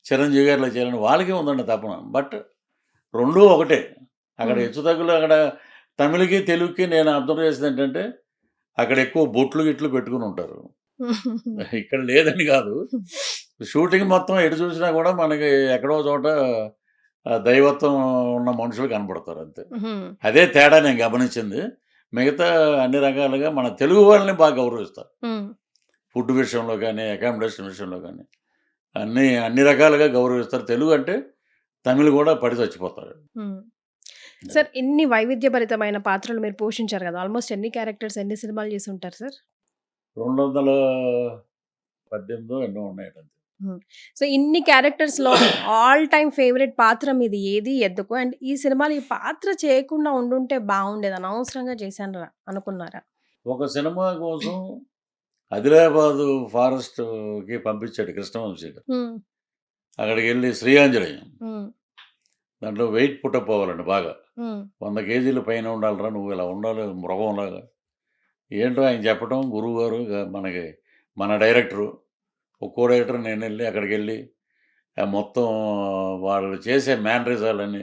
'చిరంజీవి' గారిలాగా చేయాలని వాళ్ళకే ఉందండి తపన. బట్ రెండూ ఒకటే. అక్కడ హ్మ్. హెచ్చుతగ్గులు అక్కడ తమిళ్‌కి, తెలుగుకి నేను అబ్జర్వ్ చేసిందేంటంటే అక్కడ ఎక్కువ బొట్లు, గిట్లు పెట్టుకొనుంటారు. ఇక్కడ లేదని గాదు. షూటింగ్ మొత్తం ఎటు చూసినా గూడా మనకి ఎక్కడో చోట దైవత్వం ఉన్న మనుషులు కనపడతారు అంతే. హ్మ్. అదే తేడా నేను గమనించింది. మిగతా అన్ని రకాలుగా మన తెలుగు వాళ్ళని బాగా గౌరవిస్తారు. హ్మ్. ఫుడ్ విషయంలో గానీ, అకామిడేషన్ విషయంలో గానీ, అన్ని రకాలుగా గౌరవిస్తారు. తెలుగు అంటే తమిళ్ గూడా పడి చచ్చిపోతారు. హ్మ్. సార్ ఇన్ని వైవిధ్యభరితమైన పాత్రలు మీరు పోషించారు కదా! ఆల్మోస్ట్ ఎన్ని క్యారెక్టర్స్, ఎన్ని సినిమాలు చేసి ఉంటారు సార్? 218 ఎన్నో ఉన్నాయట అంతే. హ్మ్. సో, ఇన్ని క్యారెక్టర్స్‌లో ఆల్ టైమ్ ఫేవరెట్ పాత్ర మీది ఏది? ఎందుకు? అండ్ ఈ సినిమాలో ఈ పాత్ర చేయకుండా ఉండుంటే బావుండేది. అనవసరంగా చేశానురా అనుకున్నారా? ఒక సినిమా కోసం ఆదిలాబాదు ఫారెస్ట్‌కి పంపించాడు కృష్ణవంశీ గారు. హ్మ్. అక్కడికెళ్ళి శ్రీఆంజనేయం. హ్మ్. దాంట్లో వెయిట్ పుట్టప్ అవ్వాలండి బాగా. హ్మ్. 100 కేజీల పైన ఉండాలిరా నువ్వు ఇలా ఉండాలి మృగంలాగా. ఏంటో ఆయన చెప్పడం గురువుగారు మనకి మన డైరెక్టరు, ఒక్కో డైరెక్టర్ నేనెళ్ళి అక్కడికెళ్ళి మొత్తం వాళ్ళు చేసే మేనరిజాలని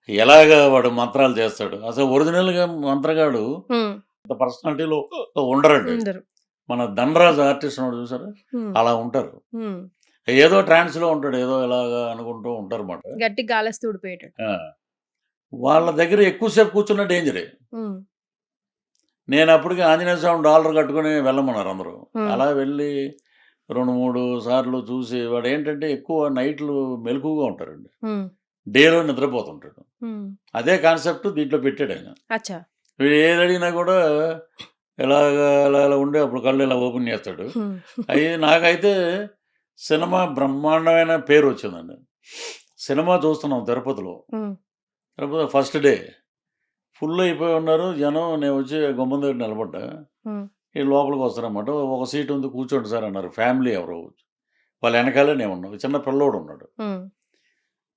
ఎలాగా వాడు మంత్రాలు చేస్తాడు. అసలు ఒరిజినల్‌గా మంత్రగాడు హ్మ్. అంత పర్సనాలిటీలో ఉండరండి. ఉండరు. మన 'ధనరాజు' ఆర్టిస్ట్ ఉన్నాడు చూసారా? హ్మ్. అలా ఉంటారు. హ్మ్. ఏదో ట్రాన్స్‌లో ఉంటాడు. ఏదో ఇలాగా అనుకుంటూ ఉంటారన్నమాట. గట్టిగా గాలేస్తే ఊడిపోయేటట్టు. ఆ! వాళ్ళ దగ్గర ఎక్కువ సేపు కూర్చున్న డేంజరే. హ్మ్. నేనప్పటికి ఆంజనేయ స్వామి డాలర్ కట్టుకొని వెళ్ళమన్నారు అందరూ. హ్మ్. అలా వెళ్ళి 2, 3 సార్లు చూసి వాడేంటంటే ఎక్కువ నైట్‌లు మెలకువగా ఉంటారండి. హ్మ్. డేలో నిద్రపోతుంటాడు. హ్మ్. అదే కాన్సెప్ట్ దీంట్లో పెట్టాడాయన. అచ్చా! వీడు ఏదడిగినా కూడా ఇలాగా అలా అలా ఉండి అప్పుడు కళ్ళు ఇలా ఓపెన్ చేస్తాడు. హ్మ్. నాకైతే సినిమా బ్రహ్మాండమైన పేరొచ్చిందండి. సినిమా చూస్తున్నాం తిరుపతిలో. హ్మ్. Tirupati first day. ఫుల్ అయిపోయి ఉన్నారు జనం. నేనొచ్చి గుమ్మం దగ్గర నిలబడ్డా. హ్మ్. ఈ లోపలికి వస్తారనమాట. ఒక సీట్ ఉంది కూర్చోండి సార్ అన్నారు. ఫ్యామిలీ ఎవరో. వాళ్ళ ఎనకాలే నేనున్నా. చిన్న పిల్లోడున్నాడు. హ్మ్.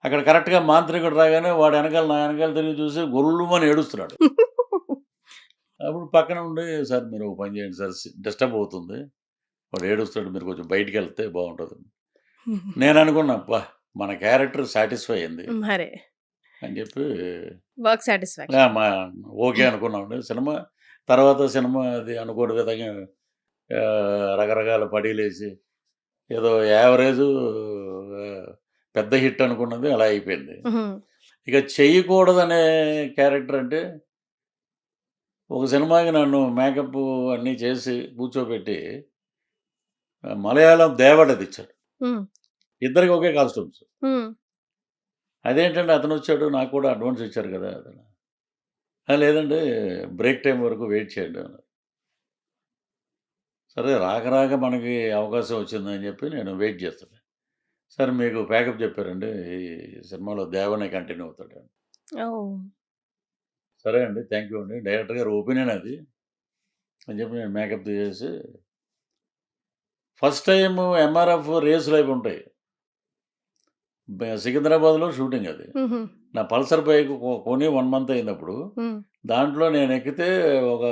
అక్కడ కరెక్ట్‌గా మాంత్రికుడు రాగానే వాడు ఎనకాల నా ఎనకాల తిరిగి చూసి గొర్లుమని ఏడుస్తున్నాడు. అప్పుడు పక్కన ఉండి సార్ మీరు ఒక పని చేయండి సార్ డిస్టర్బ్ అవుతుంది. వాడు ఏడుస్తాడు మీరు కొంచెం బయటికెళ్తే బావుంటది. నేననుకున్నా అబ్బా! మన క్యారెక్టర్ సాటిస్ఫై అయింది మరే. అని చెప్పి వర్క్ సాటిస్ఫాక్షన్. ఓకే అనుకున్నామండి. తర్వాత సినిమా అది అనుకోని విధంగా రకరకాల పడీలేసి ఏదో యావరేజు పెద్ద హిట్ అనుకున్నది అలా అయిపోయింది. హుహు. ఇక చేయకూడదనే క్యారెక్టర్ అంటే ఒక సినిమాకి నన్ను మేకప్ అన్నీ చేసి కూర్చోబెట్టి మలయాళం దేవడదిచ్చాడు. హ్మ్. ఇద్దరికి ఒకే కాస్ట్యూమ్స్. హ్మ్. అదేంటంటే అతనొచ్చాడు నాకు కూడా అడ్వాన్స్ ఇచ్చారు కదా! అతను. లేదండి బ్రేక్ టైమ్ వరకు వెయిట్ చేయండి అన్నారు. సరే రాక రాక మనకి అవకాశం వచ్చిందని చెప్పి నేను వెయిట్ చేస్తున్నా. సార్ మీకు ప్యాకప్ చెప్పారండి. ఈ సినిమాలో దేవనే కంటిన్యూ అవుతాడు. ఓహ్! సరే అండి. థాంక్ యూ అండి. డైరెక్టర్ గారి ఒపీనియన్ అది అని చెప్పి నేను మేకప్ తీసేసి ఫస్ట్ టైమ్ ఎంఆర్ఎఫ్ రేసులు అవి ఉంటాయి. సికింద్రాబాద్‌లో షూటింగ్ అది. హుహు. నా పల్సర్ బైక్ కొని 1 మంత్ అయిందప్పుడు. హ్మ్. దాంట్లో నేను ఎక్కితే ఒక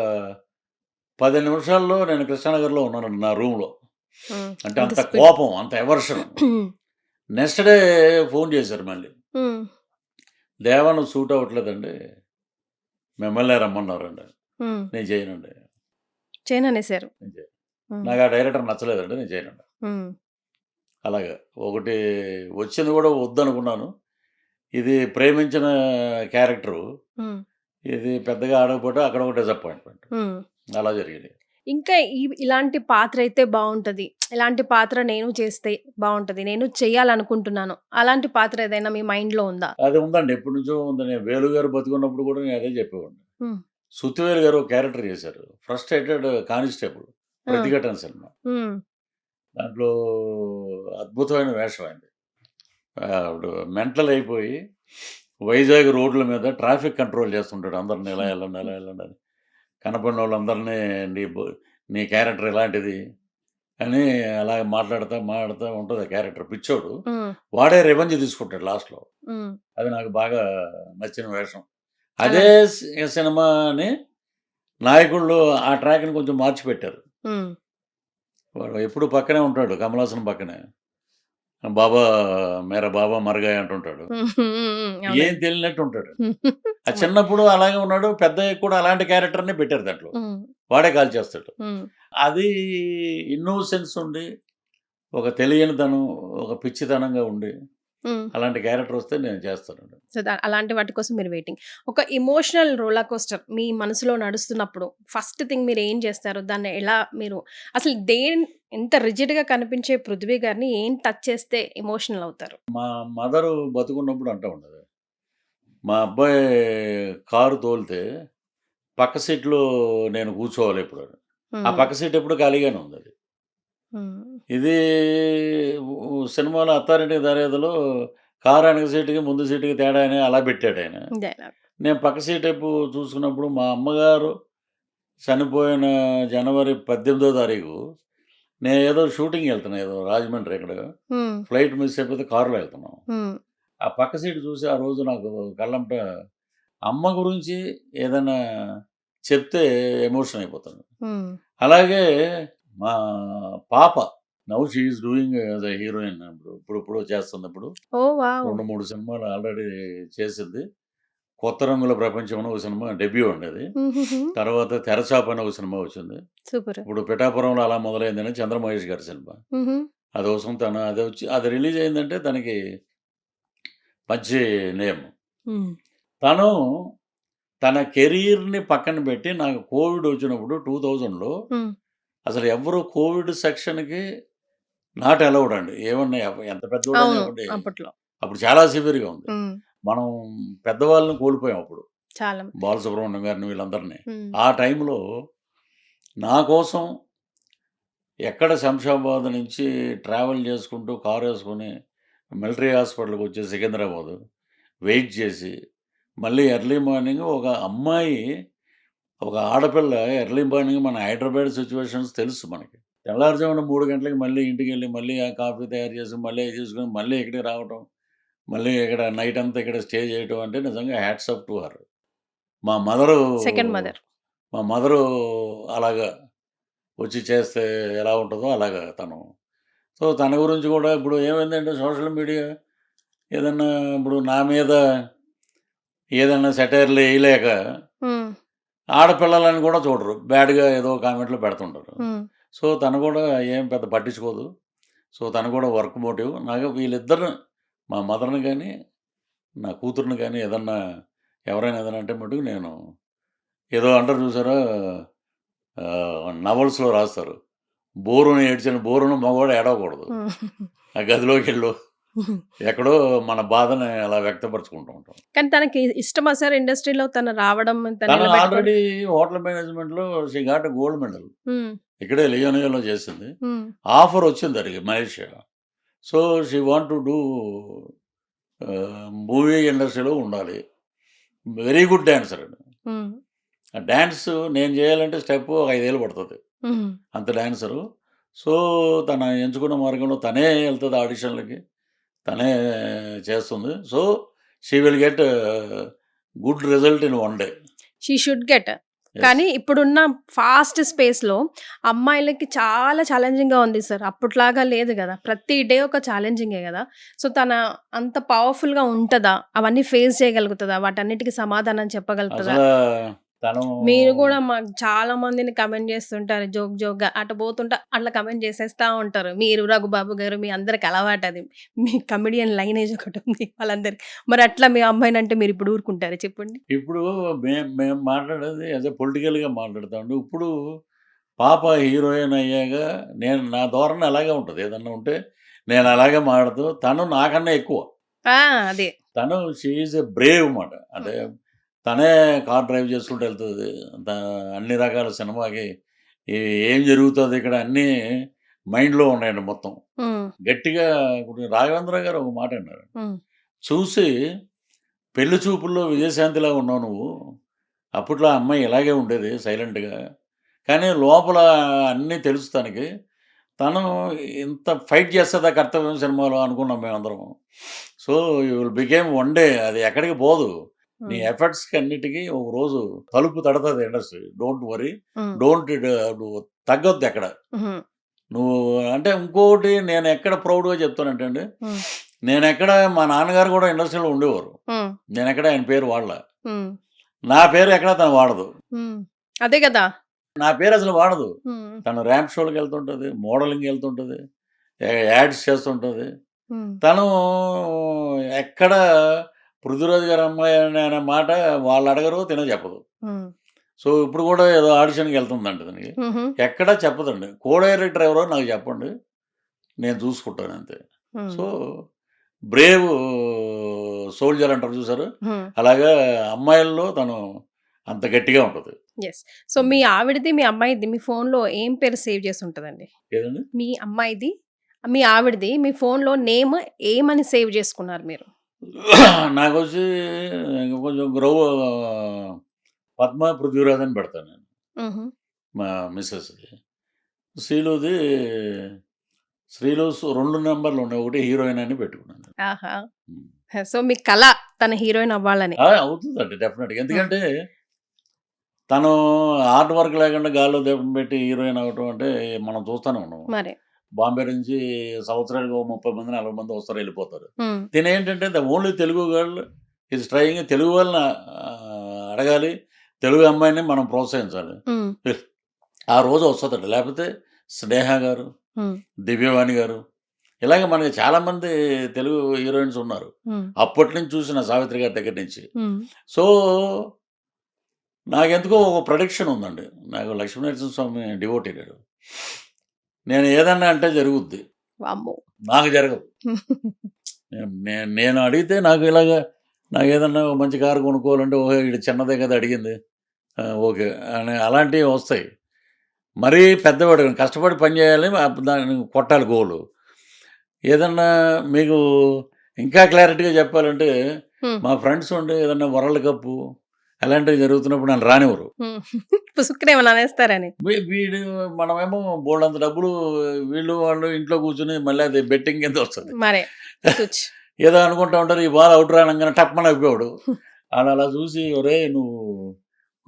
10 నిమిషాల్లో నేను కృష్ణానగర్‌లో ఉన్నానండి నా రూమ్‌లో. హ్మ్. అంటే అంత అంత స్పీడ్. కోపం, అంత ఎవర్షన్. హ్మ్. నెక్స్ట్ డే ఫోన్ చేశారు మళ్ళీ. హ్మ్. దేవా నువ్వు సూట్ అవ్వట్లేదండి. మిమ్మల్నే రమ్మన్నారండి. హ్మ్. నేను చేయనండి. చేయననేసారు. నేను చేయను. హ్మ్. నాకు ఆ డైరెక్టర్ నచ్చలేదండి. నేను చేయనండి. హ్మ్. అలాగా. ఒకటి వచ్చింది కూడా వద్దనుకున్నాను. ఇది ప్రేమించిన క్యారెక్టరు. హ్మ్. ఇది పెద్దగా ఆడకపోతే అక్కడ ఒక డిసప్పాయింట్‌మెంట్. హ్మ్. అలా జరిగింది. ఇంకా ఇలాంటి పాత్ర అయితే బావుంటది. ఇలాంటి పాత్ర నేను చేస్తే బావుంటది. నేను చేయాలనుకుంటున్నాను. అలాంటి పాత్ర ఏదైనా మీ మైండ్‌లో ఉందా? అది ఉందండి. ఎప్పటినుంచో ఉంది. నేను వేలు గారు బతికున్నప్పుడు కూడా నేను అదే చెప్పేవాడిని. హ్మ్. సుత్తివేలు గారు ఒక క్యారెక్టర్ చేశారు. ఫ్రస్ట్రేటెడ్ కానిస్టేబుల్ ఆ! 'ప్రతిఘటన' సినిమా. హ్మ్. దాంట్లో అద్భుతమైన వేషం ఆయనది. ఆవిడ మెంటల్ అయిపోయి వైజాగ్ రోడ్ల మీద ట్రాఫిక్ కంట్రోల్ చేస్తుంటాడు. అందరిని ఇలా వెళ్ళండి, అలా వెళ్ళండి అని. కనపడినోళ్ళందరినీ నీ క్యారెక్టర్ ఇలాంటిది అని అలాగ మాట్లాడుతా ఉంటది ఆ క్యారెక్టర్. పిచ్చోడు. హ్మ్. వాడే రివెంజ్ తీసుకుంటాడు లాస్ట్‌లో. హ్మ్. అది నాకు బాగా నచ్చిన వేషం. అలా. అదే సినిమాని నాయకుళ్ళు ఆ ట్రాక్‌ని కొంచెం మార్చిపెట్టారు. హ్మ్. వాడు ఎప్పుడు పక్కనే ఉంటాడు. కమల్ హాసన్ పక్కనే. బాబా మేరా బాబా మర్ గయా అంటుంటాడు. హ్మ్. హ్మ్. హ్మ్. ఏం అవునండి. తెలియనట్టు ఉంటాడు. ఆ సుమన్. చిన్నప్పుడు అలాగే ఉన్నాడు. పెద్దయ్యాక కూడా అలాంటి క్యారెక్టర్‌నే పెట్టారు దాంట్లో. హ్మ్. వాడే కాల్చేస్తాడు. హ్మ్. అది ఇన్నోసెన్స్ ఉండి, ఒక తెలియనితనం, ఒక పిచ్చితనంగా ఉండి, హ్మ్. అలాంటి క్యారెక్టర్ వస్తే నేను చేస్తానండి. సో, అలాంటి వాటి కోసం మీరు వెయిటింగ్. ఒక ఎమోషనల్ రోలర్ కోస్టర్ మీ మనసులో నడుస్తున్నప్పుడు ఫస్ట్ థింగ్ మీరేం చేస్తారు? దాన్ని ఎలా మీరు అసలు ఎంత రిజిడ్‌గా కనిపించే 'పృథ్వీ' గారిని ఏం టచ్ చేస్తే ఎమోషనల్ అవుతారు? మా మదరు బతికున్నప్పుడు అంటా ఉండేది. మా అబ్బాయి కారు తోలితే పక్క సీట్‌లో నేను కూర్చోవాలి ఎప్పుడు. ఆ హ్మ్. పక్క సీట్ ఎప్పుడు ఖాళీగానే ఉందది. హ్మ్. ఇది సినిమాలో 'అత్తారింటికి దారేదిలో' కారు వెనక సీటుకి, ముందు సీటుకి తేడా అని అలా పెట్టాడాయన. డైలాగ్. నేను పక్క సీట్ వైపు చూసుకున్నప్పుడు మా అమ్మగారు చనిపోయిన జనవరి 18వ తారీఖు నేనేదో షూటింగ్‌కెళ్తున్నా ఏదో రాజమండ్రి ఎక్కడో. హ్మ్. ఫ్లైట్ మిస్ అయిపోతే కారులో వెళ్తున్నాం. హ్మ్. ఆ పక్క సీట్ చూసి ఆ రోజు నాకు కళ్ళంట అమ్మ గురించి ఏదైనా చెప్తే ఎమోషన్ అయిపోతాను. హ్మ్. అలాగే మా పాప now she is doing as a heroine ఇప్పుడిప్పుడు చేస్తుంది ఇప్పుడు. ఓహ్! వావ్! 2, 3 సినిమాలు ఆల్రెడీ చేసింది. 'కొత్త రంగుల ప్రపంచం' అని ఒక సినిమా డెబ్యూ అండి అది. హుహుహు. తర్వాత 'తెరచాప' అని ఒక సినిమా వచ్చింది. సూపర్. ఇప్పుడు 'పిఠాపురంలో అలా మొదలైందని' చంద్రమహేష్ గారి సినిమా. హుహు. అదోసం అది రిలీజ్ అయిందంటే తనకి మంచి నేమ్. హ్మ్. తను తన కెరీర్‌ని పక్కన పెట్టి నాకు కోవిడ్ వచ్చినప్పుడు 2000లో హ్మ్. అసలు ఎవ్వరు కోవిడ్ సెక్షన్‌కి నాట్ అలౌడ్ అండి. ఏమన్నా ఎంత పెద్దోడని అవును. ఒకటి అప్పట్లో. అప్పుడు చాలా సివియర్‌గా ఉంది. హ్మ్. మనం పెద్దవాళ్ళని కోల్పోయాం అప్పుడు. చాలా. బాలసుబ్రహ్మణ్యం గారిని వీళ్ళందరిని. హ్మ్. ఆ టైంలో నా కోసం ఎక్కడ శంషాబాద్ నుంచి ట్రావెల్ చేసుకుంటూ కారేసుకొని మిలిటరీ హాస్పిటల్‌కి వచ్చి సికింద్రాబాదు వెయిట్ చేసి, మళ్ళీ ఎర్లీ మార్నింగ్ ఒక అమ్మాయి, ఒక ఆడపిల్ల ఎర్లీ మార్నింగ్ మన హైదరాబాద్ సిట్యుయేషన్స్ తెలుసు మనకి. తెల్లారుజామున 3 గంటలకి మళ్ళీ ఇంటికెళ్ళి, మళ్ళీ ఆ కాఫీ తయారు చేసి, మళ్ళీ అయి తీసుకొని, మళ్ళీ ఇక్కడికి రావటం, మళ్ళీ ఇక్కడ నైట్ అంతా ఇక్కడ స్టే చేయటం అంటే నిజంగా హ్యాట్స్ ఆఫ్ టు హర్. మా మదరు సెకండ్ మదర్. మా మదరు అలాగా వచ్చి చేస్తే ఎలా ఉంటదో అలాగా తను. సో, తన గురించి కూడా ఇప్పుడు ఏమైందంటే సోషల్ మీడియా ఏదన్నా ఇప్పుడు నా మీద ఏదన్నా సెటైర్‌లు ఎయలేక హ్మ్. ఆడపిల్లలని కూడా చూడరు. బ్యాడ్‌గా ఏదో కామెంట్‌లు పెడుతుంటారు. హ్మ్. సో, తను కూడా ఏం పెద్ద పట్టించుకోదు. సో, తను కూడా వర్క్ మోటివ్. నాకు వీళ్ళిద్దరు మా మదర్‌ని గాని, నా కూతురిని గాని ఏదన్నా ఎవరైనా ఏదైనా అంటే మటుకు నేను ఏదో అంటారు చూసారా? నవల్స్‌లో రాస్తారు. బోరున మగవాడు ఏడవకూడదు. హ్మ్. ఆ గదిలోకెళ్ళు ఎక్కడో మన బాధని అలా వ్యక్తపరుచుకుంటూ ఉంటాం. కానీ తనకి ఇష్టమా సార్ ఇండస్ట్రీలో తను రావడం, తను తను నిలబెట్టుకోవడం? ఆల్రెడీ హోటల్ మేనేజ్మెంట్‌లో she got a gold medal. హ్మ్. ఇక్కడే లియోనియాలో చేసింది. హ్మ్. ఆఫర్ వచ్చింది తనకి Malaysia. So, she want to do movie ఇండస్ట్రీలో ఉండాలి. వెరీ గుడ్ డాన్సర్ అండి. హ్మ్. ఆ డాన్స్ నేను చేయాలంటే స్టెప్ ఒక 5 ఏళ్ళు పడతది. హ్మ్. అంత డాన్సరు. సో, తను ఎంచుకున్న మార్గంలో తనే ఎళ్తది ఆడిషన్‌లకి. తనే చేస్తుంది. So, she will get good result in one day. She should get. Yes. కానీ ఇప్పుడున్న ఫాస్ట్ స్పేస్‌లో అమ్మాయిలకి చాలా ఛాలెంజింగ్‌గా ఉంది సార్. అప్పట్లాగా లేదు గదా! ప్రతి డే ఒక ఛాలెంజింగే గదా! సో, తన అంత పవర్‌ఫుల్‌గా ఉంటదా? అవన్నీ ఫేస్ చేయగలుగుతదా? వాటన్నిటికి సమాధానం చెప్పగలుగుతదా? అసలా తను మీరు గూడా మాకు చాలా మందిని కమెంట్ జేస్తుంటారు జోక్‌గా. అటు పోతుంటే అట్లా కమెంట్ జేసేస్తా ఉంటారు. మీరు, రఘుబాబు గారు మీ అందరికి అలవాటది. మీ కమెడియన్ లైనేజ్ ఒకటుంది వాళ్ళందరికి. మరి అట్లా మీ అమ్మాయినంటే మీరిప్పుడు ఊరుకుంటారా చెప్పండి? ఇప్పుడు మేము మాట్లాడేది యాస్ ఎ పొలిటికల్‌గా మాట్లాడతామండి. ఇప్పుడు పాప హీరోయిన్ అయ్యాక నా ధోరణి అలాగే ఉంటది. ఏదన్నా ఉంటే నేను అలాగే మాట్లాడుతూ తను నాకన్నా ఎక్కువ. ఆ! అదే. తను షీ ఈజ్ ఎ బ్రేవ్ మాట. హ్మ్. అంటే తనే కార్ డ్రైవ్ చేసుకుంటూ ఎళ్తది. త అన్ని రకాల సినిమాకి ఏ ఏం జరుగుతది ఇక్కడ అన్నీ మైండ్‌లో ఉన్నాయండి మొత్తం. హ్మ్. గట్టిగా ఇప్పుడు రాఘవేంద్ర గారు ఒక మాట అన్నారు. హ్మ్. చూసి పెళ్లి చూపుల్లో విజయశాంతిలా ఉన్నావు నువ్వు. అప్పట్లో ఆ అమ్మాయి ఇలాగే ఉండేది సైలెంట్‌గా. కానీ లోపల అన్నీ తెలుసు తనకి. తను ఇంత ఫైట్ చేస్తదా 'కర్తవ్యం' సినిమాలో అనుకున్నాం మేమందరం. So, you will became one day అది ఎక్కడికి పోదు. నీ హ్మ్. ఎఫర్ట్స్‌కి అన్నిటికి ఒక రోజు తలుపు తడతది ఇండస్ట్రీ. Don't worry. హ్మ్. డోంట్ నువ్వు తగ్గొద్దెక్కడ. హుహు. నువ్వు అంటే ఇంకోటి నేనెక్కడ ప్రౌడ్‌గా చెప్తానంటే అండి, హ్మ్. నేనెక్కడ మా నాన్నగారు కూడా ఇండస్ట్రీలో ఉండేవారు. హ్మ్. నేనెక్కడ ఆయన పేరు వాడలా. హ్మ్. నా పేరు ఎక్కడ తను వాడదు. హ్మ్. అదే గదా! నా పేరసలు వాడదు. హ్మ్. తను ర్యాంప్ షోలకెళ్తుంటది. మోడలింగ్‌కెళ్తుంటది. యాడ్స్ చేస్తుంటది. హ్మ్. తను ఎక్కడ 'పృథ్వీరాజ్' గారి అమ్మాయి అనే మాట వాళ్ళడగరు. తినే చెప్పదు. హ్మ్. సో, ఇప్పుడు కూడా ఏదో ఆడిషన్‌కెళ్తుందంట తనకి. హుహు. ఎక్కడా చెప్పదండి. కో డైరెక్టర్ ఎవరో నాకు చెప్పండి. నేను చూసుకుంటానంతే. హ్మ్. సో, బ్రేవ్ సోల్జర్ అంటారు చూసారు, హ్మ్. అలాగా అమ్మాయిల్లో తను అంత గట్టిగా ఉంటుంది. యెస్. సో, మీ ఆవిడది, మీ అమ్మాయిది మీ ఫోన్‌లో ఏం పేరు సేవ్ చేసి ఉంటదండి? ఏదండి? మీ అమ్మాయిది, మీ ఆవిడది మీ ఫోన్‌లో నేమ్ ఏమని సేవ్ చేసుకున్నారు మీరు? నాకొచ్చి కొంచెం పద్మ పృథ్వీరాజ్ అని పెడతాను నేను, హుహు. మా మిసెస్‌ది. శ్రీలుది 2 నంబర్లు ఉన్నాయి. ఒకటి హీరోయిన్ అని పెట్టుకున్నాను. ఆహా! హ్మ్. సో, మీ కల తను హీరోయిన్ అవ్వాలని. అవుతుందండి డెఫినెట్‌గా. హ్మ్. ఎందుకంటే తను హార్డ్ వర్క్ లేకుండా గాల్లో దీపం పెట్టి హీరోయిన్ అవ్వటం అంటే మనం చూస్తూనే ఉన్నాం. మరి. బాంబే నుంచి సంవత్సరానికి ఓ 30 మంది, 40 మంది వస్తారు, వెళ్ళిపోతారు. హ్మ్. తినేంటంటే the only Telugu girl is trying. Telugu వాళ్ళని అడగాలి. తెలుగు అమ్మాయిని మనం ప్రోత్సహించాలి. హ్మ్. ఆ రోజు వస్తదట. లేకపోతే స్నేహ గారు, హ్మ్. దివ్యవాణి గారు, ఇలాగ మనకి చాలామంది తెలుగు హీరోయిన్స్ ఉన్నారు. హ్మ్. అప్పటి నుంచి చూసిన సావిత్రి గారి దగ్గర నుంచి. హ్మ్. సో, నాకెందుకో ఒక ప్రొడిక్షన్ ఉందండి. నాకు లక్ష్మీనరసింహ స్వామి డివోటీ నేను. నేను ఏదన్నా అంటే జరుగుద్ది. వామ్మో! నాకు జరగదు. నేను అడిగితే నాకు ఇలాగ నాకేదన్నా మంచి కారు కొనుక్కోవాలంటే, ఓహో! ఈడు చిన్నదే కదా అడిగింది. ఓకే. అని అలాంటివి వస్తాయి. మరీ పెద్దవాడు కష్టపడి పని చేయాలి. దాన్ని కొట్టాలి గోలు. ఏదన్నా మీకు ఇంకా క్లారిటీగా చెప్పాలంటే, హ్మ్. మా ఫ్రెండ్స్ ఉండి ఏదన్నా వరల్డ్ కప్పు అలాంటివి జరుగుతున్నప్పుడు నన్ను రానివ్వరు. హ్మ్. పుసుక్కున ఏమన్నా అనేస్తారని. వీడు మనమేమో బోలెడంత డబ్బులు వీళ్ళు వాళ్ళు ఇంట్లో కూర్చొని మళ్ళీ అది బెట్టింగ్ కింద వస్తది. మరే. తుచ్. ఏదో అనుకుంటా ఉంటారు. ఈ బాల్ ఔట్ రానంగానే టప్మని అయిపోయాడు. ఆడలా చూసి ఒరేయ్! నువ్వు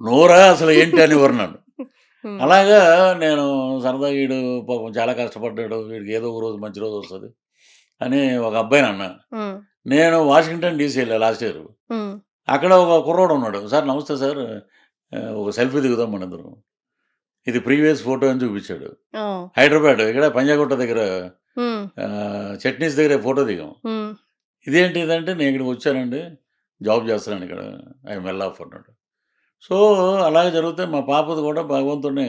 నోరా అసలు ఏంటి అనేవారు నన్ను. హ్మ్. అలాగా నేను సరదాగా ఈడు పాపం చాలా కష్టపడ్డాడు. వీడికి ఏదో ఒక రోజు మంచి రోజు వస్తది అని ఒక అబ్బాయిని అన్నా. హ్మ్. నేను వాషింగ్టన్ డీసీ ఎళ్ళా లాస్ట్ ఇయర్. హ్మ్. అక్కడ ఒక కుర్రోడు ఉన్నాడు. సార్ నమస్తే సార్, ఒక సెల్ఫీ దిగుదాం మనిద్దరం. ఇది ప్రీవియస్ ఫోటో అని చూపించాడు. ఓహ్! హైదరాబాద్ ఇక్కడ పంజాగుట్ట దగ్గర హ్మ్. చట్నీస్ దగ్గర ఫోటో దిగాం. హ్మ్. ఇదేంటి ఇదంటే, నేను ఇక్కడికి వచ్చానండి. జాబ్ చేస్తున్నాను ఇక్కడ. ఐయామ్ వెల్ ఆఫ్ అన్నాడు. సో, అలాగే జరిగితే మా పాపది కూడా భగవంతుడిని,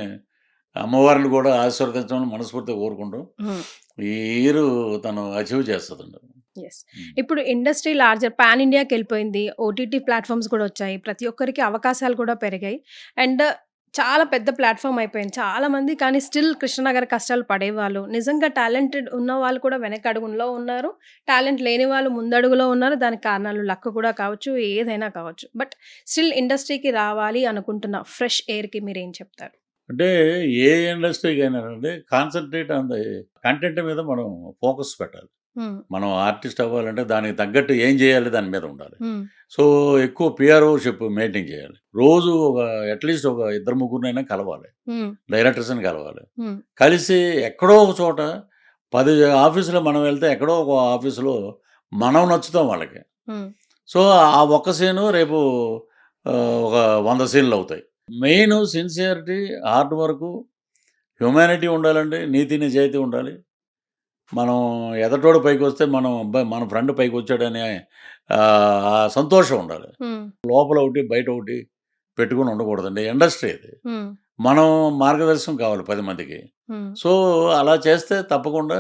అమ్మవారిని కూడా ఆశీర్వదించమని మనస్ఫూర్తిగా కోరుకుంటూ హ్మ్. ఈ ఇయర్ తను అచీవ్ చేస్తదండి. యెస్. హ్మ్. ఇప్పుడు ఇండస్ట్రీ లార్జర్ పాన్ ఇండియాకెళ్ళిపోయింది. ఓటీటీ ప్లాట్‌ఫార్మ్స్ కూడా వచ్చాయి. ప్రతి ఒక్కరికి అవకాశాలు కూడా పెరిగాయి. అండ్ చాలా పెద్ద ప్లాట్‌ఫార్మ్ అయిపోయింది. చాలామంది కానీ స్టిల్ కృష్ణ గారి కష్టాలు పడేవాళ్ళు. నిజంగా టాలెంటెడ్ ఉన్నవాళ్ళు కూడా వెనకడుగులో ఉన్నారు. టాలెంట్ లేని వాళ్ళు ముందడుగులో ఉన్నారు. దానికి కారణాలు లక్ కూడా కావచ్చు. ఏదైనా కావచ్చు. బట్ స్టిల్ ఇండస్ట్రీకి రావాలి అనుకుంటున్న ఫ్రెష్ ఎయిర్‌కి మీరేం చెప్తారు? అంటే ఏ ఇండస్ట్రీకైనానండి కాన్సంట్రేట్ ఆన్ ది కంటెంట్ మీద మనం ఫోకస్ పెట్టాలి. హ్మ్. మనం ఆర్టిస్ట్ అవ్వాలంటే దానికి తగ్గట్టు ఏం చేయాలి దాని మీద ఉండాలి. హ్మ్. సో, ఎక్కువ పిఆర్ఓషిప్ మెయింటైన్ చేయాలి. రోజు అట్‌లీస్ట్ ఒక ఇద్దరు ముగ్గురినైనా కలవాలి. హ్మ్. డైరెక్టర్స్‌ని కలవాలి. హ్మ్. కలిసి ఎక్కడో ఒక చోట 10 ఆఫీసులో మనం వెళ్తే ఎక్కడో ఒక ఆఫీసులో మనం నచ్చుతాం వాళ్ళకి. హ్మ్. సో, ఆ ఒక్క సీను రేపు ఒక 100 సీన్‌లవుతాయి. Main sincerity, hard work, humanity ఉండాలండి. నీతి, నిజాయితీ ఉండాలి. మనం ఎదటోడు పైకొస్తే మనం అబ్బా! మన ఫ్రెండ్ పైకొచ్చాడనే ఆ సంతోషం ఉండాలి. హ్మ్. లోపల ఒకటి, బయట ఒకటి పెట్టుకొని ఉండకూడదండి. ఇండస్ట్రీ ఇది. హ్మ్. మనం మార్గదర్శనం కావాలి 10 మందికి. హ్మ్. సో, అలా చేస్తే తప్పకుండా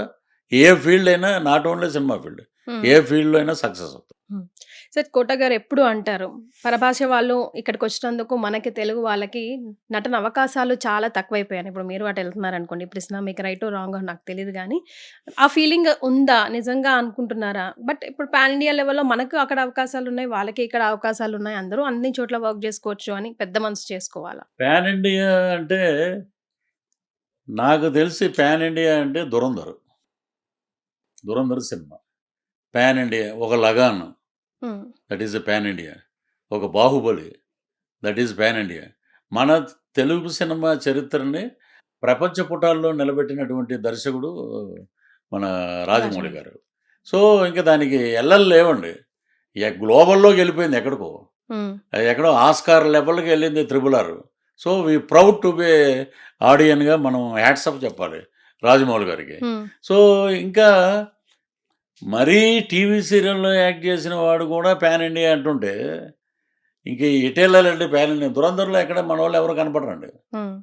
ఏ ఫీల్డ్ అయినా, నాట్ ఓన్లీ సినిమా ఫీల్డ్, హ్మ్. ఏ ఫీల్డ్‌లో అయినా సక్సెస్ అవుతాం. హ్మ్. సార్ కోట గారు ఎప్పుడూ అంటారు. పరభాష వాళ్ళు ఇక్కడికొచ్చినందుకు మనకి తెలుగు వాళ్ళకి నటన అవకాశాలు చాలా తక్కువైపోయాయి. ఇప్పుడు మీరు అటు ఎళ్తున్నారనుకోండి. ఇప్పుడు ఇట్స్ మీకు రైటో, రాంగో నాకు తెలీదు గానీ, ఆ ఫీలింగ్ ఉందా? నిజంగా అనుకుంటున్నారా? బట్ ఇప్పుడు పాన్ ఇండియా లెవెల్‌లో మనకు అక్కడ అవకాశాలున్నాయి. వాళ్ళకి ఇక్కడ అవకాశాలున్నాయి. అందరూ అన్ని చోట్ల వర్క్ జేసుకోవచ్చు అని పెద్ద మనసు చేసుకోవాలా? పాన్ ఇండియా అంటే నాకు తెలిసి పాన్ ఇండియా అంటే 'ధురంధర్'. 'ధురంధర్' సినిమా. Pan India. ఒక 'Lagaan' hmm. That is a pan India. ఒక 'Baahubali' that is pan India. మన తెలుగు సినిమా చరిత్రని ప్రపంచ పుటాల్లో నిలబెట్టినటువంటి దర్శకుడు మన రాజమౌళి రాజమౌళి. గారు. సో, ఇంక దానికి ఎల్లలు లేవండి. గ్లోబల్‌లోకి ఎళ్ళిపోయింది ఎక్కడికో. హ్మ్. అది ఎక్కడో ఆస్కార్ లెవెల్‌కి ఎళ్ళింది 'triple R'. So, we proud to be ఆడియన్‌గా మనం హ్యాట్స్ ఆఫ్ చెప్పాలి రాజమౌళి గారికి. హ్మ్. సో, ఇంకా మరీ టీవీ సీరియల్‌లో యాక్ట్ చేసిన వాడు కూడా పాన్ ఇండియా అంటుంటే, ఇంక ఎటెళ్ళాలండి పాన్ ఇండియా? 'ధురంధర్‌లో' ఎక్కడ మనోళ్ళు ఎవరు కనపడరండి. హ్మ్.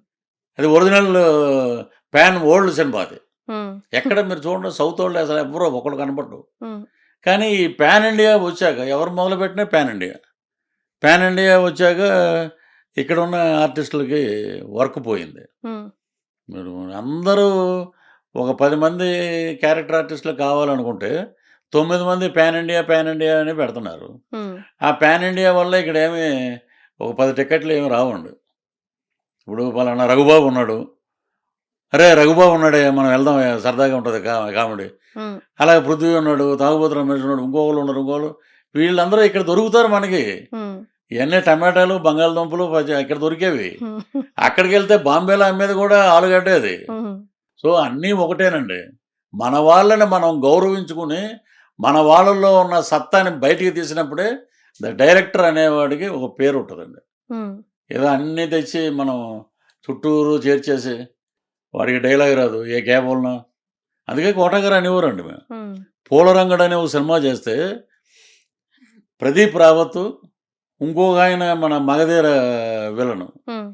అది ఒరిజినల్ పాన్ వరల్డ్ సినిమా అది. హ్మ్. ఎక్కడ మీరు చూడండి సౌతోళ్ళు అసలు ఎవ్వరు ఒకళ్ళు కనపడరు. హ్మ్. కానీ ఈ పాన్ ఇండియా వచ్చాక ఎవరు మొదలుపెట్టినా పాన్ ఇండియా వచ్చాక ఇక్కడ ఉన్న ఆర్టిస్టులకి వర్క్ పోయింది. హ్మ్. మీరు అందరూ ఒక 10 మంది క్యారెక్టర్ ఆర్టిస్టులు కావాలనుకుంటే 9 మంది పాన్ ఇండియా అని పెడుతున్నారు. హ్మ్. ఆ పాన్ ఇండియా వల్ల ఇక్కడ ఏమి ఒక 10 టికెట్లు ఏమి రావండి. ఇప్పుడు పలానా రఘుబాబు ఉన్నాడు. అరే రఘుబాబు ఉన్నాడే మనం వెళ్దాం సరదాగా ఉంటుంది కామెడీ. హ్మ్. అలాగే పృథ్వీ ఉన్నాడు, తాగుబోతు రమేష్ ఉన్నాడు, ఇంకొకళ్ళు ఉన్నారు ఇంకోళ్ళు. వీళ్ళందరూ ఇక్కడ దొరుకుతారు మనకి. హ్మ్. ఇవన్నీ టమాటాలు, బంగాళదుంపలు ఇక్కడ దొరికేవి. హ్మ్. అక్కడికి వెళ్తే బాంబేలో అమ్మేది కూడా ఆలుగడ్డే అది. హ్మ్. సో అన్నీ ఒకటేనండి. మన వాళ్ళని మనం గౌరవించుకుని మన వాళ్ళల్లో ఉన్న సత్తాని బయటికి తీసినప్పుడే డైరెక్టర్ అనేవాడికి ఒక పేరు ఉంటుందండి. హ్మ్. ఏదో అన్నీ తెచ్చి మనం చుట్టూరు చేర్చేసి వాడికి డైలాగ్ రాదు ఏ కేబుల్నా. అందుకే కోటగారు అనేవారండి మేము. హ్మ్. పూలరంగడు అనే ఒక సినిమా చేస్తే ప్రదీప్ రావత్ ఇంకొక ఆయన మన మగధీర విలను. హ్మ్.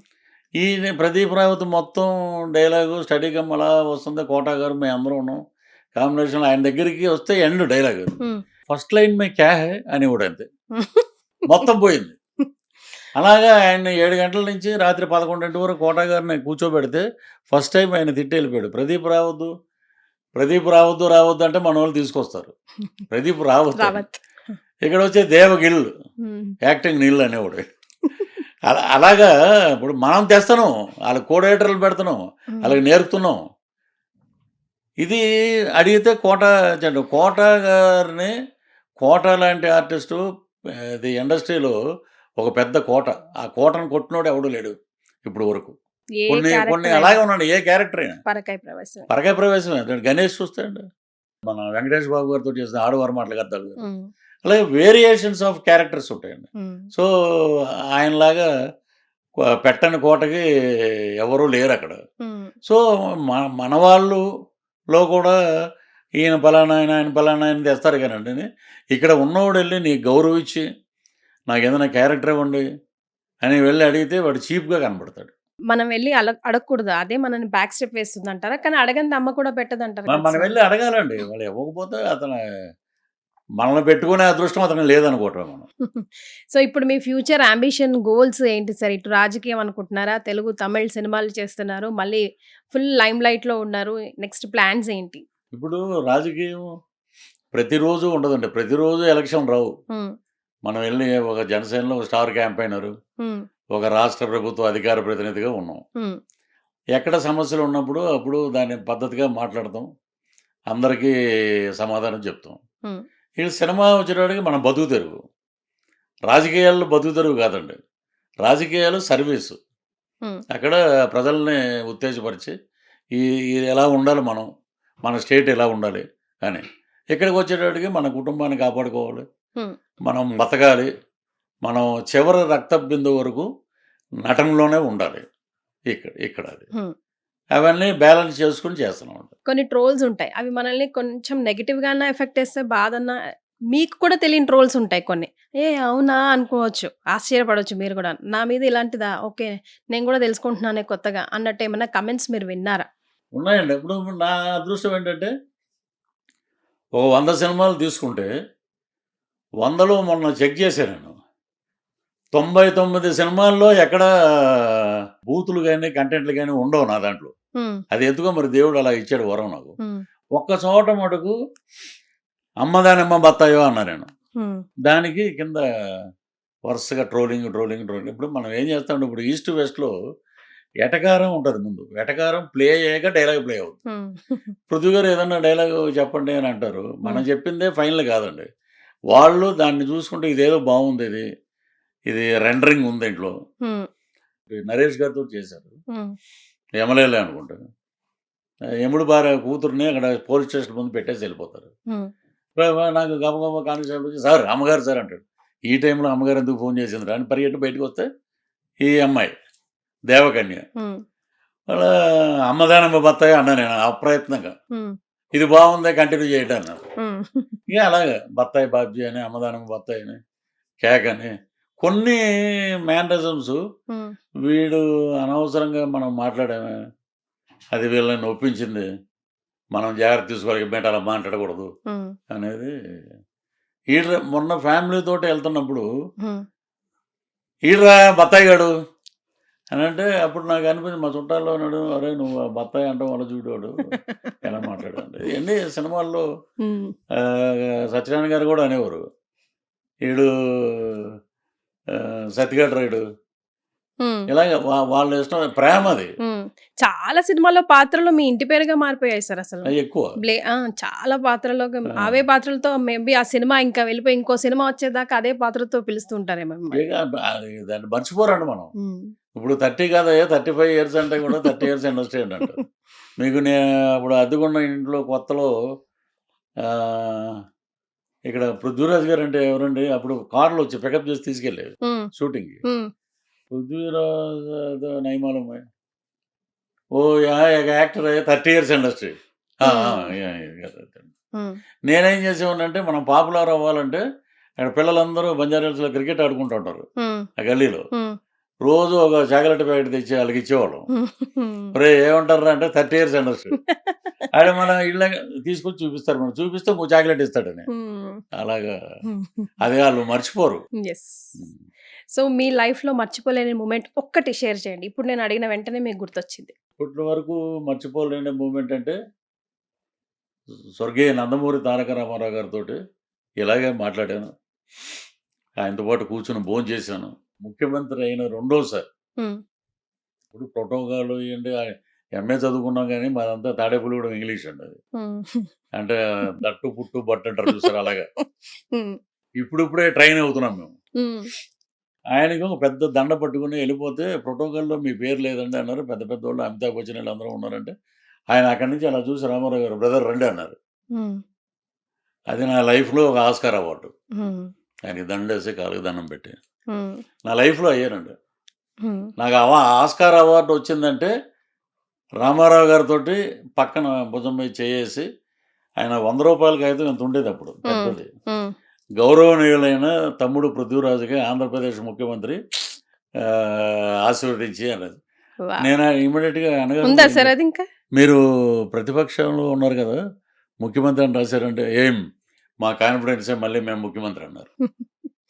ఈయన ప్రదీప్ రావత్ మొత్తం డైలాగు స్టడీగమ్ అలా వస్తుంది. కోటా గారు మేము అందరం ఉన్నాం కాంబినేషన్. ఆయన దగ్గరికి వస్తే ఎండ్ డైలాగ్ హ్మ్. ఫస్ట్ లైన్ మే క్యా హై అని కూడా అంతే మొత్తం పోయింది. అలాగా ఆయన 7 గంటల నుంచి రాత్రి 11 వరకు కోటా గారిని కూర్చోబెడితే ఫస్ట్ టైం ఆయన తిట్టి వెళ్ళిపోయాడు. ప్రదీప్ రావద్దు అంటే మన వాళ్ళు తీసుకొస్తారు. ప్రదీప్ రావత్ అని. రావత్. ఇక్కడ వచ్చే దేవగిల్ హ్మ్. యాక్టింగ్ నీళ్ళు అనేవాడు. అలాగా ఇప్పుడు మనం తెస్తున్నాం, వాళ్ళకి కోడేటర్లు పెడుతున్నాం, హ్మ్. వాళ్ళకి నేర్పుతున్నాం. ఇది అడిగితే కోట గారిని కోట లాంటి ఆర్టిస్టు ఇది ఇండస్ట్రీలో ఒక పెద్ద కోట. ఆ కోటను కొట్టినోడు ఎవడు లేడు ఇప్పుడు వరకు. ఏ కొన్ని క్యారెక్టర్ అలాగే అయినా ఉన్నాడు ఏ క్యారెక్టర్ అయినా. పరకాయ ప్రవేశమే. పరకాయ ప్రవేశమే. గణేష్ చూస్తే అండి మన వెంకటేష్ బాబు గారితో చేసిన ఆడవారు మాటలు అర్థాలు. హ్మ్. అలాగే వేరియేషన్స్ ఆఫ్ క్యారెక్టర్స్ ఉంటాయండి. హ్మ్. సో ఆయనలాగా పెట్టని కోటకి ఎవరూ లేరు అక్కడ. హ్మ్. సో మన వాళ్ళులో కూడా ఈయన పలానా ఆయన తెస్తారు కానండి. ఇక్కడ ఉన్నవాడు వెళ్ళి నీకు గౌరవించి నాకు ఏదైనా క్యారెక్టర్ ఇవ్వండి అని వెళ్ళి అడిగితే వాడు చీప్గా కనబడతాడు. మనం వెళ్లి అడగకూడదు. అదే మనల్ని బ్యాక్ స్టెప్ వేస్తుందంటారా? కానీ అడగనిది అమ్మ కూడా పెట్టదంటారు కదా మనం సార్. వెళ్ళి అడగాలండి. వాళ్ళు ఇవ్వకపోతే అతను మనల్ని పెట్టుకునే అదృష్టం అతనికి లేదనుకోవటం మనం. సో ఇప్పుడు మీ ఫ్యూచర్ యాంబిషన్, గోల్స్ ఏంటి సార్? ఇటు రాజకీయం అనుకుంటున్నారా? తెలుగు, తమిళ్ సినిమాలు చేస్తున్నారు. మళ్ళీ ఫుల్ లైమ్ లైట్‌లో ఉన్నారు. నెక్స్ట్ ప్లాన్స్ ఏంటి? ఇప్పుడు రాజకీయం ప్రతిరోజు ఉండదండి. ప్రతిరోజు ఎలక్షన్ రావు. హ్మ్. మనం వెళ్ళి ఒక జనసేనలో ఒక స్టార్ క్యాంపెయినరు, హ్మ్. ఒక రాష్ట్ర ప్రభుత్వ అధికార ప్రతినిధిగా ఉన్నాం. హ్మ్. ఎక్కడ సమస్యలు ఉన్నప్పుడు అప్పుడు దాన్ని పద్ధతిగా మాట్లాడతాం. అందరికీ సమాధానం చెప్తాం. హ్మ్. ఈ సినిమా వచ్చేటప్పటికి మన బతుకు తెరువు. రాజకీయాల్లో బతుకు తెరువు కాదండి. రాజకీయాలు సర్వీసు. హ్మ్. అక్కడ ప్రజల్ని ఉత్తేజపరిచి ఈ ఇది ఎలా ఉండాలి మన స్టేట్ ఎలా ఉండాలి అని. ఇక్కడికి వచ్చేటప్పటికి మన కుటుంబాన్ని కాపాడుకోవాలి. హ్మ్. మనం బతకాలి. మనం చివరి రక్త బిందువు వరకు నటనలోనే ఉండాలి. ఇక్కడ అది. హ్మ్. అవన్నీ బ్యాలెన్స్ చేసుకొని చేస్తున్నాం. కొన్ని ట్రోల్స్ ఉంటాయి. అవి మనల్ని కొంచెం నెగెటివ్‌గా అన్నా ఎఫెక్ట్ చేస్తే బాధన్నా మీకు కూడా తెలియని ట్రోల్స్ ఉంటాయి కొన్ని. అవునా అనుకోవచ్చు. ఆశ్చర్యపడొచ్చు మీరు గూడా. నా మీద ఇలాంటిదా? ఓకే. నేను గూడా తెలుసుకుంటున్నానే కొత్తగా అన్నట్టు ఏమన్నా కమెంట్స్ మీరు విన్నారా? ఉన్నాయండి. ఇప్పుడు నా అదృష్టం ఏంటంటే ఒక 100 సినిమాలు తీసుకుంటే 100లో మొన్న చెక్ చేశాను నేను. 99 సినిమాల్లో ఎక్కడ బూతులు గాని, కంటెంట్లు గాని ఉండవు నా దాంట్లో. హ్మ్. అది ఎందుకో మరి దేవుడు అలా ఇచ్చాడు వరం నాకు. హ్మ్. ఒక్క చోట మటుకు అమ్మదానమ్మ బత్తాయో అన్నా నేను. హ్మ్. దానికి కింద వరుసగా ట్రోలింగ్. ఇప్పుడు మనం ఏం చేస్తామంటే ఇప్పుడు ఈస్ట్ వెస్ట్‌లో ఎటకారం ఉంటది ముందు. ఎటకారం ప్లే అయ్యాక డైలాగ్ ప్లే అవుతుంది. హ్మ్. పృథ్వీ గారు ఏదన్నా డైలాగ్ చెప్పండి అని అంటారు. మనం హ్మ్. చెప్పిందే ఫైనల్ కాదండి. వాళ్ళు దాన్ని చూసుకుంటే ఇదేదో బాగుంది ఇది రెండరింగ్ ఉంది దీంట్లో. హ్మ్. నరేష్ గారితో చేశారు. హ్మ్. యమలేలే అనుకుంటా. యముడు భార్య కూతుర్ని అక్కడ పోలీస్ స్టేషన్ ముందు పెట్టేసి వెళ్ళిపోతారు. హ్మ్. నాకు గబగబా కానిస్టేబుల్ వచ్చి సార్ అమ్మగారు సార్ అంటాడు. ఈ టైంలో అమ్మగారు ఎందుకు ఫోన్ చేసిందిరా అని పరిగెట్టి బయటకు వస్తే ఈ అమ్మాయి దేవకన్య. హ్మ్. వాళ్ళ అమ్మదానమ్మ బత్తాయి అన్నా నేను అప్రయత్నంగా. హ్మ్. ఇది బాగుంది కంటిన్యూ చేయటం అన్నారు. హ్మ్. ఇక అలాగే బత్తాయి బాబ్జీ అని, అమ్మదానమ్మ బత్తాయి అని, కేక్ అని కొన్ని మేనరిజమ్స్ హ్మ్. వీడు అనవసరంగా మనం మాట్లాడామే అది వీళ్ళని ఒప్పించింది. మనం జాగ్రత్త తీసుకోవాలి. ఇమ్మేట అలా మాట్లాడకూడదు హ్మ్. అనేది మొన్న ఫ్యామిలీతో వెళ్తున్నప్పుడు హ్మ్. ఈడ్రా బత్తాయి గాడు అని అంటే అప్పుడు నాకు అనిపించింది మా చుట్టాల్లో ఉన్నాడు, అరే నువ్వు ఆ బత్తాయి అంటాం వల్ల చూడవాడు ఎలా మాట్లాడాడు. ఇవన్నీ సినిమాల్లో హ్మ్. సత్యనారాయణ గారు కూడా అనేవారు, ఈడు సత్తిగడ్డ రైడు హ్మ్. ఇలాగ వాళ్ళ ఇష్టం ప్రేమ అది హ్మ్. చాలా సినిమాల్లో పాత్రలు మీ ఇంటి పేరుగా మారిపోయాయి సార్ అసలు. అది ఎక్కువ. చాలా పాత్రలో ఆ. అవే పాత్రలతో మేబీ ఆ సినిమా ఇంకా వెళ్ళిపోయి ఇంకో సినిమా వచ్చేదాకా అదే పాత్రతో పిలుస్తూ ఉంటారేమో మిమ్మల్ని. దాన్ని మర్చిపోరండి మనం. హ్మ్. ఇప్పుడు 30 కాదయ్యా 35 ఇయర్స్ అంటే కూడా 30 ఇయర్స్ ఇండస్ట్రీ అంటారు. మీకు నేను అప్పుడు అద్దెకున్న ఇంట్లో కొత్తలో ఇక్కడ పృథ్వీరాజ్ గారు అంటే ఎవరండి, అప్పుడు కార్లో వచ్చి పికప్ చేసి తీసుకెళ్ళేవి హ్మ్. షూటింగ్కి. హ్మ్. పృథ్వీరాజ్ నయమాలం ఓ యాక్టర్ 30 ఇయర్స్ ఇండస్ట్రీ. హ్మ్. నేనేం చేసేవాడినంటే మనం పాపులర్ అవ్వాలంటే అక్కడ పిల్లలందరూ బంజారాహిల్స్లో క్రికెట్ ఆడుకుంటూ ఉంటారు హ్మ్. ఆ గల్లీలో. హ్మ్. రోజు ఒక చాక్లెట్ ప్యాకెట్ తెచ్చి వాళ్ళకి ఇచ్చేవాళ్ళం. హ్మ్. ఒరే ఏమంటారా అంటే 30 ఇయర్స్ ఇండస్ట్రీ. ఆడ మన ఇళ్ళ తీసుకొచ్చి చూపిస్తారు, మనం చూపిస్తే ఇంకో చాక్లెట్ ఇస్తాడని. హ్మ్. అలాగా అది వాళ్ళు మర్చిపోరు. యెస్. సో మీ లైఫ్‌లో మర్చిపోలేని మూమెంట్ ఒక్కటి షేర్ చేయండి. ఇప్పుడు నేను అడిగిన వెంటనే మీకు గుర్తొచ్చింది. ఇప్పటి వరకు మర్చిపోలేని మూమెంట్ అంటే స్వర్గీయ నందమూరి తారక రామారావు గారితో ఇలాగే మాట్లాడాను, ఆయనతో పాటు కూర్చుని భోంచేశాను. ముఖ్యమంత్రి అయిన రెండోసారి. హ్మ్. ఇప్పుడు ప్రోటోకాల్ ఏంటి ఎంఏ చదువుకున్నాం కానీ మాదంతా తాడేపల్లిగూడెం ఇంగ్లీష్ అండి అది. హ్మ్. అంటే తట్టు పుట్టు బట్టు అంటారు చూసారు అలాగా. హ్మ్. ఇప్పుడిప్పుడే ట్రైన్ అవుతున్నాం మేము. హ్మ్. ఆయనకి ఒక పెద్ద దండ పట్టుకుని వెళ్ళిపోతే, ప్రోటోకాల్లో మీ పేరు లేదండి అన్నారు. పెద్ద పెద్ద వాళ్ళు అమితాబ్ బచ్చన్ వీళ్ళందరూ ఉన్నారంటే ఆయన అక్కడి నుంచి అలా చూసి రామారావు గారు బ్రదర్ రండి అన్నారు. హ్మ్. అది నా లైఫ్లో ఒక ఆస్కార్ అవార్డు. హ్మ్. ఆయనకి దండేసి కాలుకి దండం పెట్టి హ్మ్. నా లైఫ్లో అయ్యానండి. హ్మ్. నాకు ఆస్కార్ అవార్డు వచ్చిందంటే రామారావు గారితో పక్కన భుజం మీద చేయేసి, ఆయన 100 రూపాయలకి అయితే ఇంత ఉండేది అప్పుడు హ్మ్. పెద్దది. హ్మ్. గౌరవనీయులైన తమ్ముడు పృథ్వీరాజుకి ఆంధ్రప్రదేశ్ ముఖ్యమంత్రి ఆశీర్వదించి అన్నది. వావ్! నేను ఇమ్మీడియట్గా ఉందా అనగానే సార్ అది ఇంకా? మీరు ప్రతిపక్షంలో ఉన్నారు కదా, ముఖ్యమంత్రి అని రాశారంటే ఏం మా కాన్ఫిడెన్సే మళ్ళీ మేము ముఖ్యమంత్రి అన్నారు.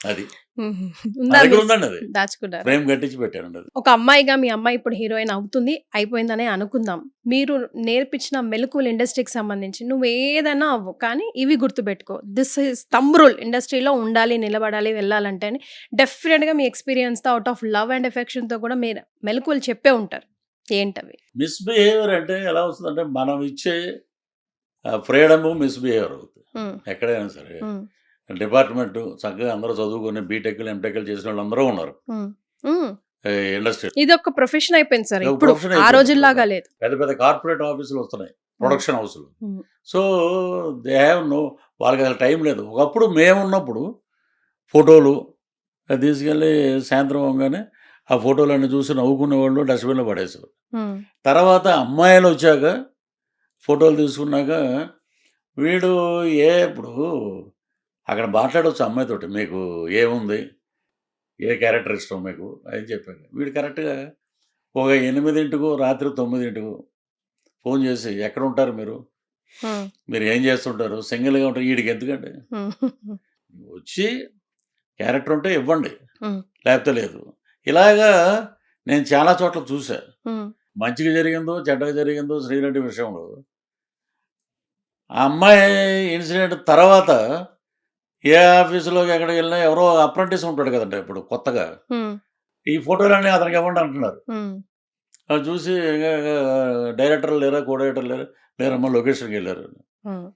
అది హుహు. నా ఉందా దగ్గర మీరు ఉందండి, అది దాచుకున్నారా? ఫ్రేమ్ కట్టించి పెట్టానండి అది. ఒక అమ్మాయిగా మీ అమ్మాయి ఇప్పుడు హీరోయిన్ అవుతుంది. అయిపోయిందనే అనుకుందాం. మీరు నేర్పించిన మెళకువలు ఇండస్ట్రీకి సంబంధించి నువ్వేదైనా అవ్వు. కానీ ఇవి గుర్తుపెట్టుకో. దిస్ ఈస్ థంబ్ రూల్ ఇండస్ట్రీలో ఉండాలి, నిలబడాలి, వెళ్ళాలంటే అని డెఫినిట్‌గా మీ ఎక్స్‌పీరియన్స్‌తో ఔట్ ఆఫ్ లవ్ అండ్ ఎఫెక్షన్‌తో కూడా మీరు మెళకువలు చెప్పే ఉంటారు. ఏంటవి? మిస్‌బిహేవియర్ అంటే ఎలా వస్తుందంటే మనం ఇచ్చే ఫ్రీడము మిస్‌బిహేవియర్ అవుతుంది హ్మ్. ఎక్కడైనా సరే. హ్మ్. డిపార్ట్మెంటు చక్కగా అందరూ చదువుకొని బీటెక్‌లు, ఎంటెక్‌లు చేసిన వాళ్ళందరూ ఉన్నారు హ్మ్. హ్మ్. ఇండస్ట్రీలో. ఇదొక ప్రొఫెషన్ అయిపోయింది సార్. ఒక ఇప్పుడు ప్రొఫెషన్ ఆ అయిపోయింది. రోజుల్లాగా లేదు. పెద్ద పెద్ద కార్పొరేట్ ఆఫీసులు వస్తున్నాయి, ప్రొడక్షన్ హౌస్‌లు. హ్మ్. సో, దే హ్యావ్ వాళ్ళకి అసలు టైం లేదు. ఒకప్పుడు మేమున్నప్పుడు ఫోటోలు తీసుకెళ్ళి సాయంత్రం అవ్వగానే ఆ ఫోటోలన్నీ చూసి నవ్వుకునేవాళ్ళు, డస్ట్‌బిన్‌లో పడేసేవారు. హ్మ్. తర్వాత అమ్మాయిలొచ్చాక ఫోటోలు తీసుకున్నాక వీడు ఇప్పుడు అక్కడ మాట్లాడొచ్చు అమ్మాయితోటి. మీకు ఏముంది? ఏ క్యారెక్టర్ ఇష్టం మీకు? అని చెప్పాను. వీడు కరెక్ట్‌గా ఒక 8కో రాత్రి 9కో ఫోన్ చేసి ఎక్కడుంటారు మీరు? హ్మ్. మీరు ఏం చేస్తుంటారు? సింగిల్‌గా ఉంటారు. ఈడికెందుకండి? హ్మ్. వచ్చి క్యారెక్టర్ ఉంటే ఇవ్వండి, హ్మ్. లేకపోతే లేదు. ఇలాగా నేను చాలా చోట్ల చూసా. హ్మ్. మంచిగా జరిగిందో, చెడ్డగా జరిగిందో శ్రీరెడ్డి విషయంలో. ఆ అమ్మాయి ఇన్సిడెంట్ తర్వాత ఏ ఆఫీసులోకి ఎక్కడికెళ్ళినా ఎవరో అప్రెంటిస్ ఉంటాడు కదండీ ఇప్పుడు కొత్తగా. హ్మ్. ఈ ఫోటోలన్నీ అతనికి ఇవ్వండి అంటున్నారు. హ్మ్. అది చూసి డైరెక్టర్లు లేరా, కో డైరెక్టర్లు లేరా, లేరమ్మా లొకేషన్‌కెళ్ళారు. హ్మ్.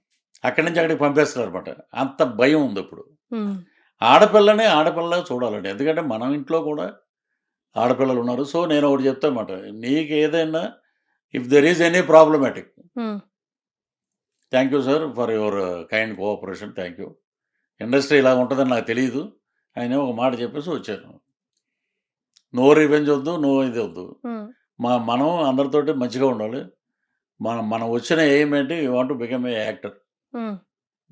అక్కడి నుంచి అక్కడికి పంపేస్తున్నారనమాట. అంత భయం ఉందిప్పుడు. హ్మ్. ఆడపిల్లని ఆడపిల్లలాగా చూడాలండి. ఎందుకంటే మనం ఇంట్లో కూడా ఆడపిల్లలున్నారు. సో, నేను ఒకటి చెప్తానమాట. నీకేదైనా if there is any problematic, hmm. Thank you sir for your kind cooperation. Thank you. Industry ఇలా ఉంటదని నాకు తెలీదు అని ఒక మాట చెప్పేసి వచ్చాను. నో రివెంజ్ వద్దు, నో ఇది వద్దు. హ్మ్. మనం అందరితోటి మంచిగా ఉండాలి. మనం మనం వచ్చిన ఎయిమ్ ఏంటి? You want to become a actor. హ్మ్.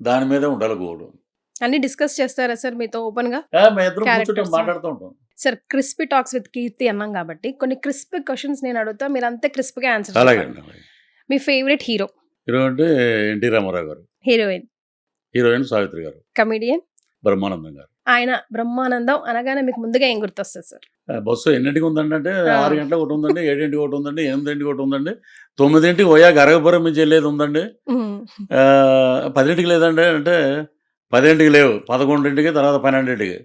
దాని మీదే ఉండాలి గోలు. అన్నీ డిస్కస్ చేస్తారా సార్ మీతో ఓపెన్‌గా? మేమిద్దరం కూర్చుంటాం, క్యారెక్టర్స్ మాట్లాడుతూ ఉంటాం. సార్ క్రిస్పీ టాక్స్ విత్ కీర్తి అన్నాం కాబట్టి కొన్ని క్రిస్పీ క్వెషన్స్ నేను అడుగుతా. మీరు అంతే క్రిస్ప్‌గా ఆన్సర్ అలాగే చెప్పాలి. అండి. అలాగే. మీ ఫేవరెట్ హీరో? హీరో అంటే ఎన్టీ రామారావు గారు. హీరోయిన్? హీరోయిన్ సావిత్రి గారు. కమెడియన్? బ్రహ్మానందం గారు. ఆయన బ్రహ్మానందం అనగానే మీకు ముందుగా ఏం గుర్తొస్తుంది సార్? బస్సు ఎన్నింటికి ఉందండి అంటే ఆ. 6 గంటలకు ఒకటి ఉందండి, 7ంటికి ఒకటి ఉందండి, 8ంటికి ఒకటి ఉందండి, 9ంటికి పోయాక అరగపురం నుంచి వెళ్ళేది ఉందండి, 10ంటికి లేదండి అంటే 10ంటికి లేవు, 11ంటికి, తర్వాత 12ంటికి.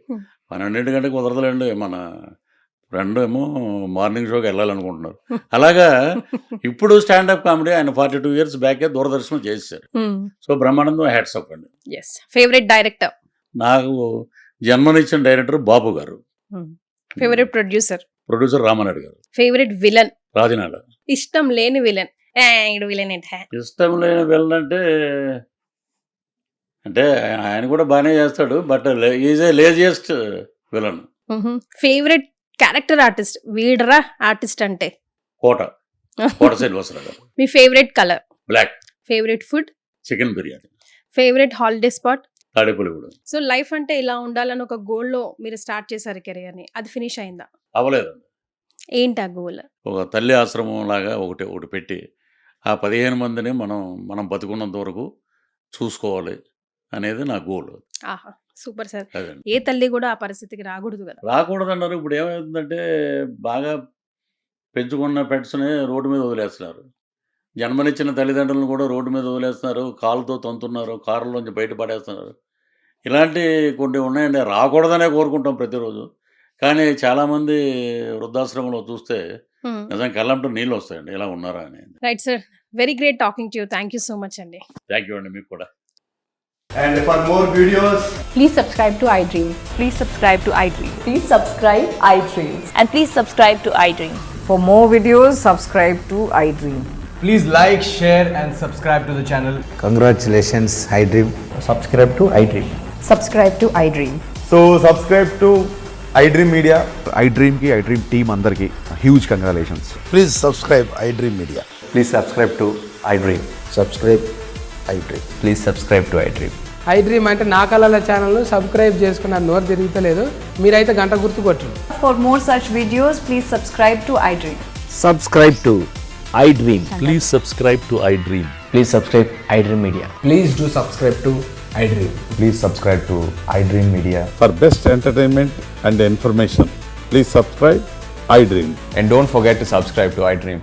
12ంటి కంటే కుదరదులేండి, మన ఫ్రెండ్ ఏమో మార్నింగ్ షోకి వెళ్ళాలనుకుంటున్నారు. అలాగా ఇప్పుడు స్టాండప్ కామెడీ ఆయన 42 years బ్యాకే దూరదర్శనం చేశారు. సో బ్రహ్మానందం హ్యాట్స్ ఆఫ్ అండి. ఎస్. Favourite director? నాకు జన్మనిచ్చిన డైరెక్టర్ బాపు గారు, favourite producer? Producer Ramanaidu garu. Favourite villain? Rajanala. ఇష్టం లేని విలన్? విలన్ ఏంటి? ఇష్టం లేని విలన్ అంటే ఆయన కూడా బాగానే చేస్తాడు, but is a laziest villain. Favourite character artist? వీడరా ఆర్టిస్ట్ అంటే? కోట శ్రీనివాసరావు గారు. మీ favourite colour? Black. Favourite food? Chicken biryani. Favourite holiday spot? Tadepalligudem. So life అంటే ఇలా ఉండాలని ఒక గోల్ లో మీరు స్టార్ట్ చేశారు కెరియర్ ని, అది ఫినిష్ అయిందా? అవ్వలేదండి. ఏంటి ఆ గోల్? ఒక తల్లి ఆశ్రమం లాగా ఒకటి పెట్టి ఆ 15 మందిని మనం బతుకున్నంత వరకు చూసుకోవాలి అనేది నా గోల్. ఆహా, సూపర్ సార్. అదండి. ఏ తల్లి కూడా ఆ పరిస్థితికి రాకూడదు కదా. రాకూడదన్నారు. ఇప్పుడు ఏమవుతుందంటే బాగా పెంచుకున్న పెట్స్ని రోడ్డు మీద వదిలేస్తున్నారు, జన్మనిచ్చిన తల్లిదండ్రులను కూడా రోడ్డు మీద వదిలేస్తున్నారు, కాలుతో తంతున్నారు, కారులోంచి బయట పడేస్తున్నారు. ఇలాంటి కొన్ని ఉన్నాయండి, రాకూడదనే కోరుకుంటాం ప్రతిరోజు. కానీ చాలామంది వృద్ధాశ్రమంలో చూస్తే నిజంగా కళ్ళంటూ నీళ్ళు వస్తాయండి, ఇలా ఉన్నారా అని. Right sir, very great talking to you. Thank you so much అండి. థ్యాంక్ యూ అండి, మీకు కూడా. And for more videos, Please subscribe to iDream. Please subscribe to iDream. Please subscribe iDream. And please subscribe to iDream. For more videos, subscribe to iDream. please like, share and subscribe to the channel. Congratulations, iDream. Subscribe to iDream. Subscribe to iDream. So subscribe to iDream Media. iDream team అందరికి huge congratulations. Please subscribe iDream Media. Please subscribe to iDream. Subscribe iDream. Please subscribe to iDream. iDream అంటే నా కళల ఛానల్ను subscribe చేసుకున్న నోరు తిరుగుతలేదు, మీరైతే గంట గుర్తు కొట్టండి. For more such videos, please subscribe to iDream. Subscribe to iDream. Please subscribe to iDream. Please subscribe iDream Media. Please do subscribe to iDream. Please subscribe to iDream Media. For best entertainment and information, please subscribe iDream. And don't forget to subscribe to iDream.